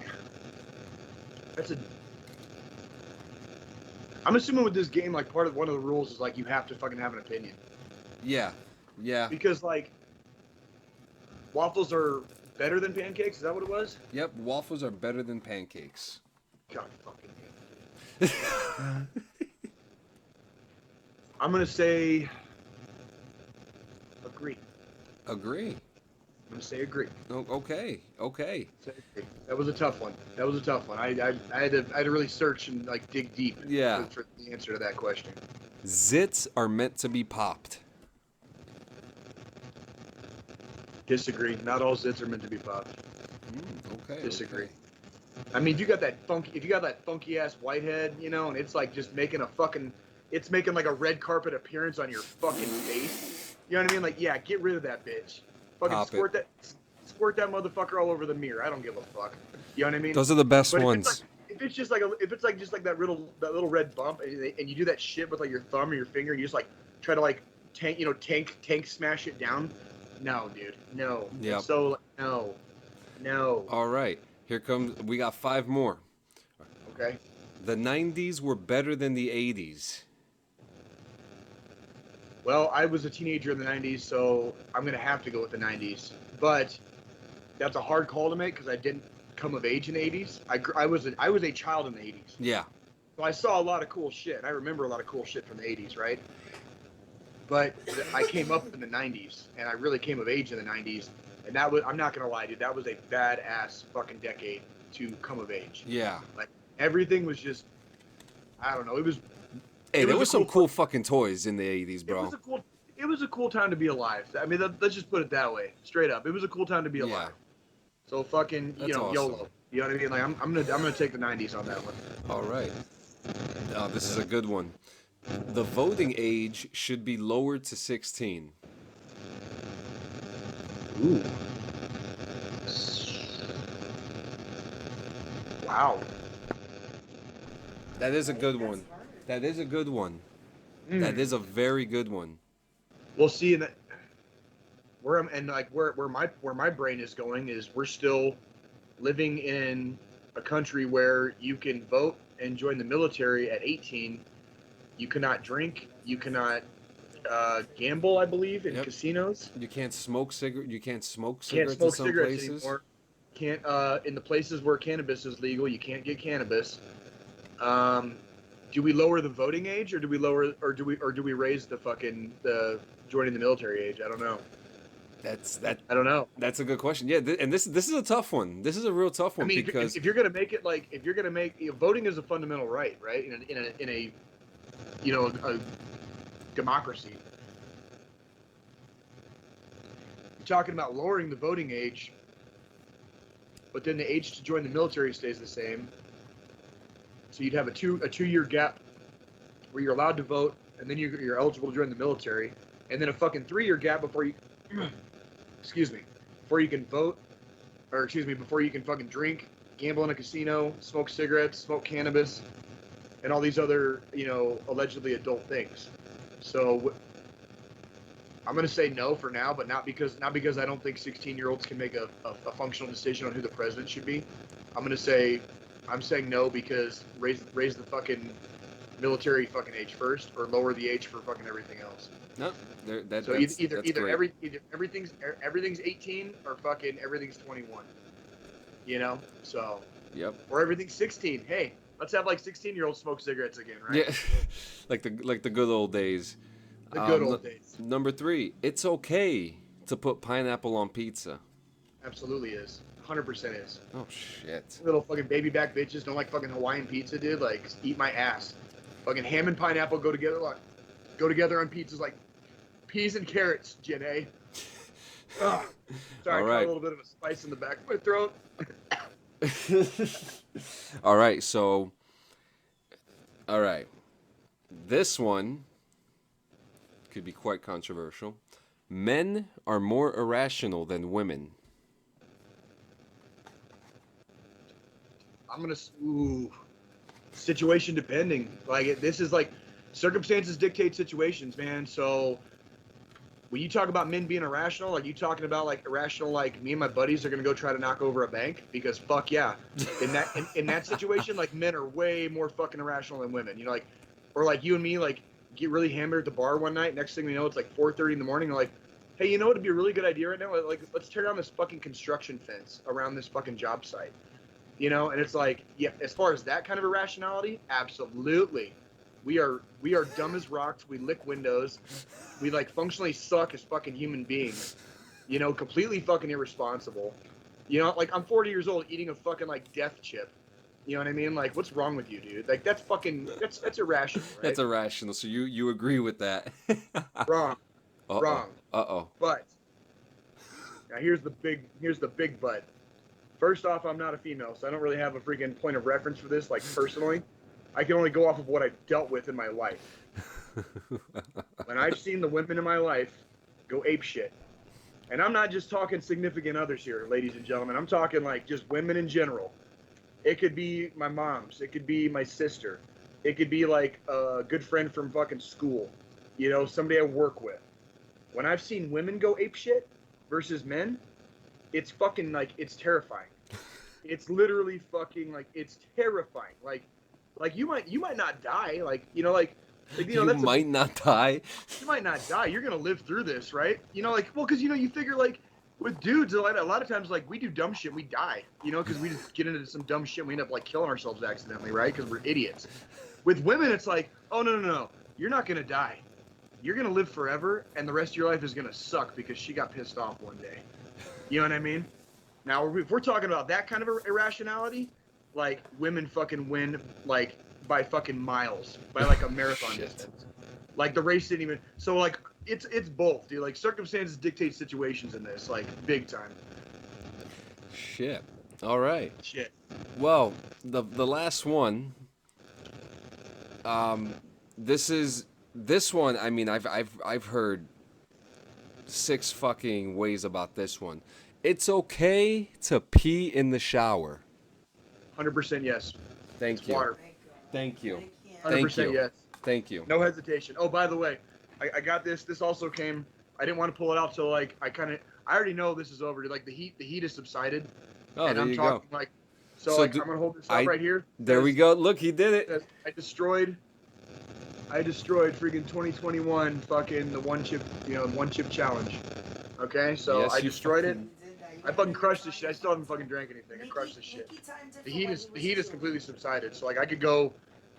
I'm assuming with this game, like one of the rules is like you have to fucking have an opinion. Yeah. Because like waffles are better than pancakes. Is that what it was? Yep, waffles are better than pancakes. God fucking damn. I'm gonna say agree. Agree. I'm gonna say agree. Oh, okay. That was a tough one. I had to really search and like dig deep. Yeah. For the answer to that question. Zits are meant to be popped. Disagree. Not all zits are meant to be popped. Okay. Disagree. Okay. I mean, if you got that funky ass whitehead, and it's like just making like a red carpet appearance on your fucking face. You know what I mean? Like, yeah, get rid of that bitch. Fucking squirt that motherfucker all over the mirror. I don't give a fuck. You know what I mean? Those are the best ones. If it's just like that little red bump, and you do that shit with like your thumb or your finger, and you just like try to like tank smash it down. No, dude. No. Yeah. So no. All right. Here comes. We got 5 more. Okay. The 90s were better than the 80s. Well, I was a teenager in the 90s, so I'm gonna have to go with the 90s. But that's a hard call to make because I didn't come of age in the 80s. I was a child in the 80s. Yeah. So I saw a lot of cool shit. And I remember a lot of cool shit from the 80s, right? But I came up in the 90s, and I really came of age in the 90s. And that was, I'm not going to lie, dude, that was a badass fucking decade to come of age. Yeah. Like, everything was just, I don't know, it was... Hey, there was some cool fucking toys in the 80s, bro. It was a cool time to be alive. I mean, let's just put it that way, straight up. It was a cool time to be alive. Yeah. So fucking, That's awesome. YOLO. You know what I mean? Like, I'm gonna take the 90s on that one. All right. This is a good one. The voting age should be lowered to 16. Ooh. Wow. That is a good one. That is a good one. That is a very good one. We'll see. Where my brain is going is we're still living in a country where you can vote and join the military at 18. You cannot drink. You cannot gamble, I believe, in casinos. You can't smoke cigarettes. You can't smoke Can't cigarettes smoke in some cigarettes places. anymore. Can't in the places where cannabis is legal. You can't get cannabis. Do we lower the voting age, or do we raise the joining the military age? I don't know. I don't know. That's a good question. Yeah, and this is a tough one. This is a real tough one. I mean, because if you're gonna make it voting is a fundamental right, right? In a a democracy. You're talking about lowering the voting age, but then the age to join the military stays the same. So you'd have a 2-year gap where you're allowed to vote, and then you're eligible to join the military, and then a fucking 3-year gap before you, before you can vote, before you can fucking drink, gamble in a casino, smoke cigarettes, smoke cannabis, and all these other, allegedly adult things. So I'm gonna say no for now, but not because I don't think 16-year-olds can make a functional decision on who the president should be. I'm saying no because raise the fucking military fucking age first, or lower the age for fucking everything else. no, So either everything's 18 or fucking everything's 21. So Yep. or everything's 16. Hey, let's have like 16-year-olds smoke cigarettes again, right? Yeah, like the good old days. The good old days. Number 3, it's okay to put pineapple on pizza. Absolutely is. 100% is. Oh shit. Little fucking baby back bitches don't like fucking Hawaiian pizza, dude. Like, eat my ass. Fucking ham and pineapple go together on pizzas like peas and carrots, Jenny. Ugh. Sorry, All I got right. a little bit of a spice in the back of my throat. All right, so this one could be quite controversial. Men are more irrational than women. Situation depending. Like, this is like circumstances dictate situations, man. So when you talk about men being irrational, like, you talking about like irrational, like me and my buddies are gonna go try to knock over a bank? Because fuck yeah, in that situation, like, men are way more fucking irrational than women. Like, or like you and me, like, get really hammered at the bar one night. Next thing we know, it's like 4:30 in the morning. We're like, hey, you know what would be a really good idea right now? Like, let's tear down this fucking construction fence around this fucking job site. And it's like, yeah, as far as that kind of irrationality, absolutely. We are dumb as rocks. We lick windows. We like functionally suck as fucking human beings. Completely fucking irresponsible. Like, I'm 40 years old eating a fucking like death chip. You know what I mean? Like, what's wrong with you, dude? Like, that's irrational, right? That's irrational. So you agree with that? Wrong. Uh-oh. Wrong. Uh-oh. But now here's the big but. First off, I'm not a female, so I don't really have a freaking point of reference for this, like, personally. I can only go off of what I've dealt with in my life. When I've seen the women in my life go apeshit. And I'm not just talking significant others here, ladies and gentlemen. I'm talking, like, just women in general. It could be my mom's. It could be my sister. It could be, like, a good friend from fucking school. Somebody I work with. When I've seen women go apeshit versus men, it's fucking, like, it's terrifying. It's literally fucking, like, it's terrifying. Like you might not die. You might not die. You might not die. You're gonna live through this, right? Because you figure, like, with dudes, a lot of times, like, we do dumb shit, we die, you know, because we just get into some dumb shit, we end up like killing ourselves accidentally, right? Because we're idiots. With women, it's like, oh no, you're not gonna die. You're gonna live forever, and the rest of your life is gonna suck because she got pissed off one day. You know what I mean? Now, if we're talking about that kind of irrationality, like, women fucking win, like, by fucking miles, by like a marathon distance. Like, the race didn't even. So, like, it's both, dude. Like, circumstances dictate situations in this, like, big time. Shit. All right. Shit. Well, the last one. This one. I mean, I've heard 6 fucking ways about this one. It's okay to pee in the shower. 100% yes. Thank you. Water. Thank you. I can't. 100% yes. Thank you. No hesitation. Oh, by the way, I got this. This also came. I didn't want to pull it out till, like, I already know this is over. Like, the heat has subsided. Oh, and there I'm you talking go. like, so like, I'm gonna hold this up right here. There we go. Look, he did it. I destroyed freaking 2021 fucking the one chip challenge. Okay, so Yes, I you destroyed it. You did that. You I fucking crushed this shit. I still haven't fucking drank anything. I Nikki- crushed this shit. Nikki timed it The for heat when is he the was heat has two. completely subsided. So, like, I could go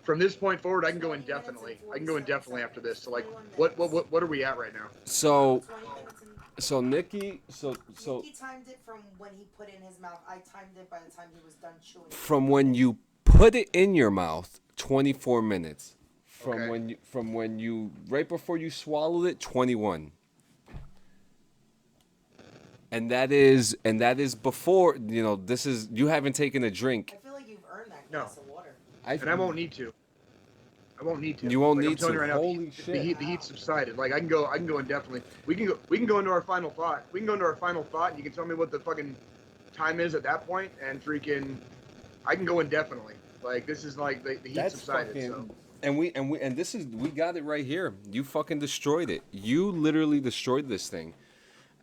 from this point forward. I can go indefinitely. I can go indefinitely after this. So, like, what are we at right now? So 20 minutes and so Nikki Nikki timed it from when he put it in his mouth. I timed it by the time he was done chewing. from when you put it in your mouth, 24 minutes. Okay. From when you right before you swallowed it, 21. And that is before, you know, this is, you haven't taken a drink. I feel like you've earned that No. glass of water. And I won't need to. I won't need to. You won't Like, I'm need telling to. you right now, Holy the shit. heat subsided. Like, I can go indefinitely. We can go into our final thought. We can go into our final thought, and you can tell me what the fucking time is at that point, and freaking, I can go indefinitely. Like, this is like the heat subsided. fucking, So. and this is, we got it right here. You fucking destroyed it. You literally destroyed this thing.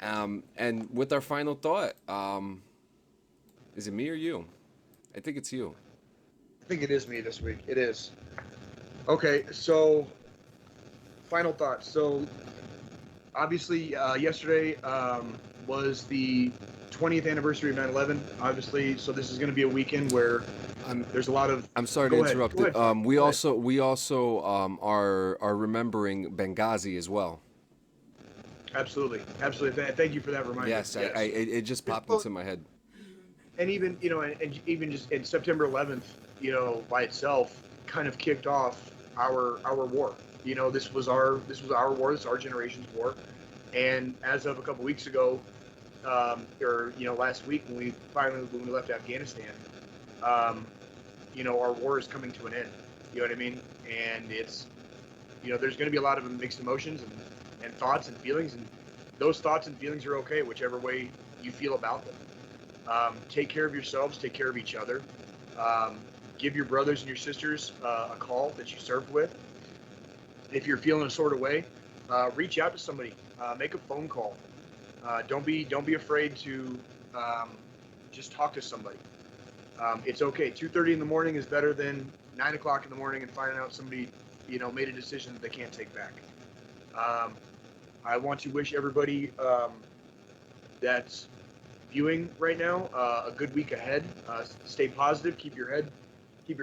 And with our final thought, is it me or you? I think it's you. I think it is me this week. It is. Okay, so final thoughts. So obviously, yesterday was the 20th anniversary of 9/11. Obviously, so this is going to be a weekend where there's a lot of. I'm sorry to Go ahead, interrupt. go ahead, We go also are remembering Benghazi as well. Absolutely. Thank you for that reminder. Yes, it just popped into my head. And even, you know, and even just in September 11th, you know, by itself, kind of kicked off our war. You know, this was our war. This is our generation's war. And as of a couple weeks ago, or, you know, last week when we left Afghanistan, you know, our war is coming to an end. You know what I mean? And it's, you know, there's going to be a lot of mixed emotions and thoughts and feelings, and those thoughts and feelings are okay, whichever way you feel about them. Take care of yourselves, take care of each other. Give your brothers and your sisters a call that you served with. If you're feeling a sort of way, reach out to somebody. Make a phone call. Don't be afraid to just talk to somebody. It's okay. 2:30 in the morning is better than 9 o'clock in the morning and finding out somebody, you know, made a decision that they can't take back. I want to wish everybody that's viewing right now a good week ahead. Stay positive. Keep your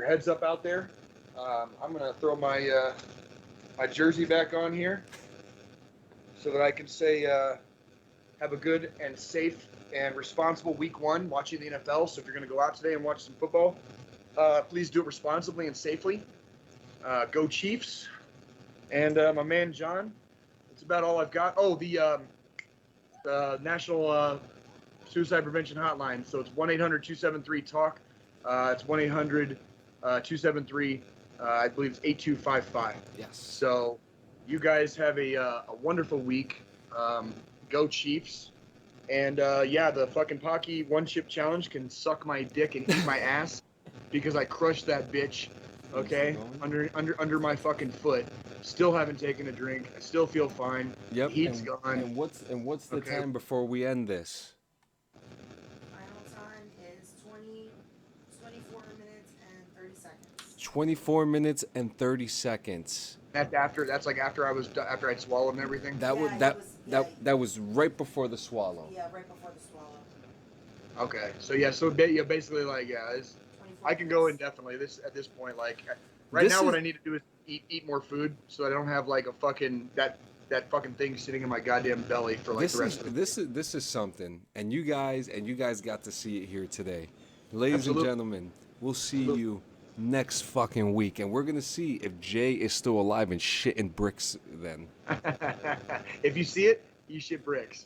heads up out there. I'm gonna throw my my jersey back on here so that I can say have a good and safe and responsible week 1 watching the NFL. So if you're gonna go out today and watch some football, please do it responsibly and safely. Go Chiefs. And my man John, that's about all I've got. Oh, the National Suicide Prevention Hotline. So it's 1-800-273-TALK. It's 1-800-273, I believe it's 8255. Yes. So you guys have a wonderful week. Go Chiefs. And yeah, the fucking Paqui one chip challenge can suck my dick and eat my ass because I crushed that bitch. Okay, under my fucking foot. Still haven't taken a drink. I still feel fine. Yep. Heat's gone. And what's the Okay. time before we end this? Final time is 24 minutes and 30 seconds. 24 minutes and 30 seconds. That's like after I'd swallowed and everything. That Yeah, would he that was That was right before the swallow. Yeah, right before the swallow. Okay, so yeah, basically like I can go indefinitely. At this point, like right now, what I need to do is eat more food, so I don't have like a fucking that fucking thing sitting in my goddamn belly for like the rest of the day. This is something, and you guys got to see it here today, ladies Absolutely. and gentlemen. We'll see you next fucking week, and we're gonna see if Jay is still alive and shitting bricks then. If you see it, you shit bricks.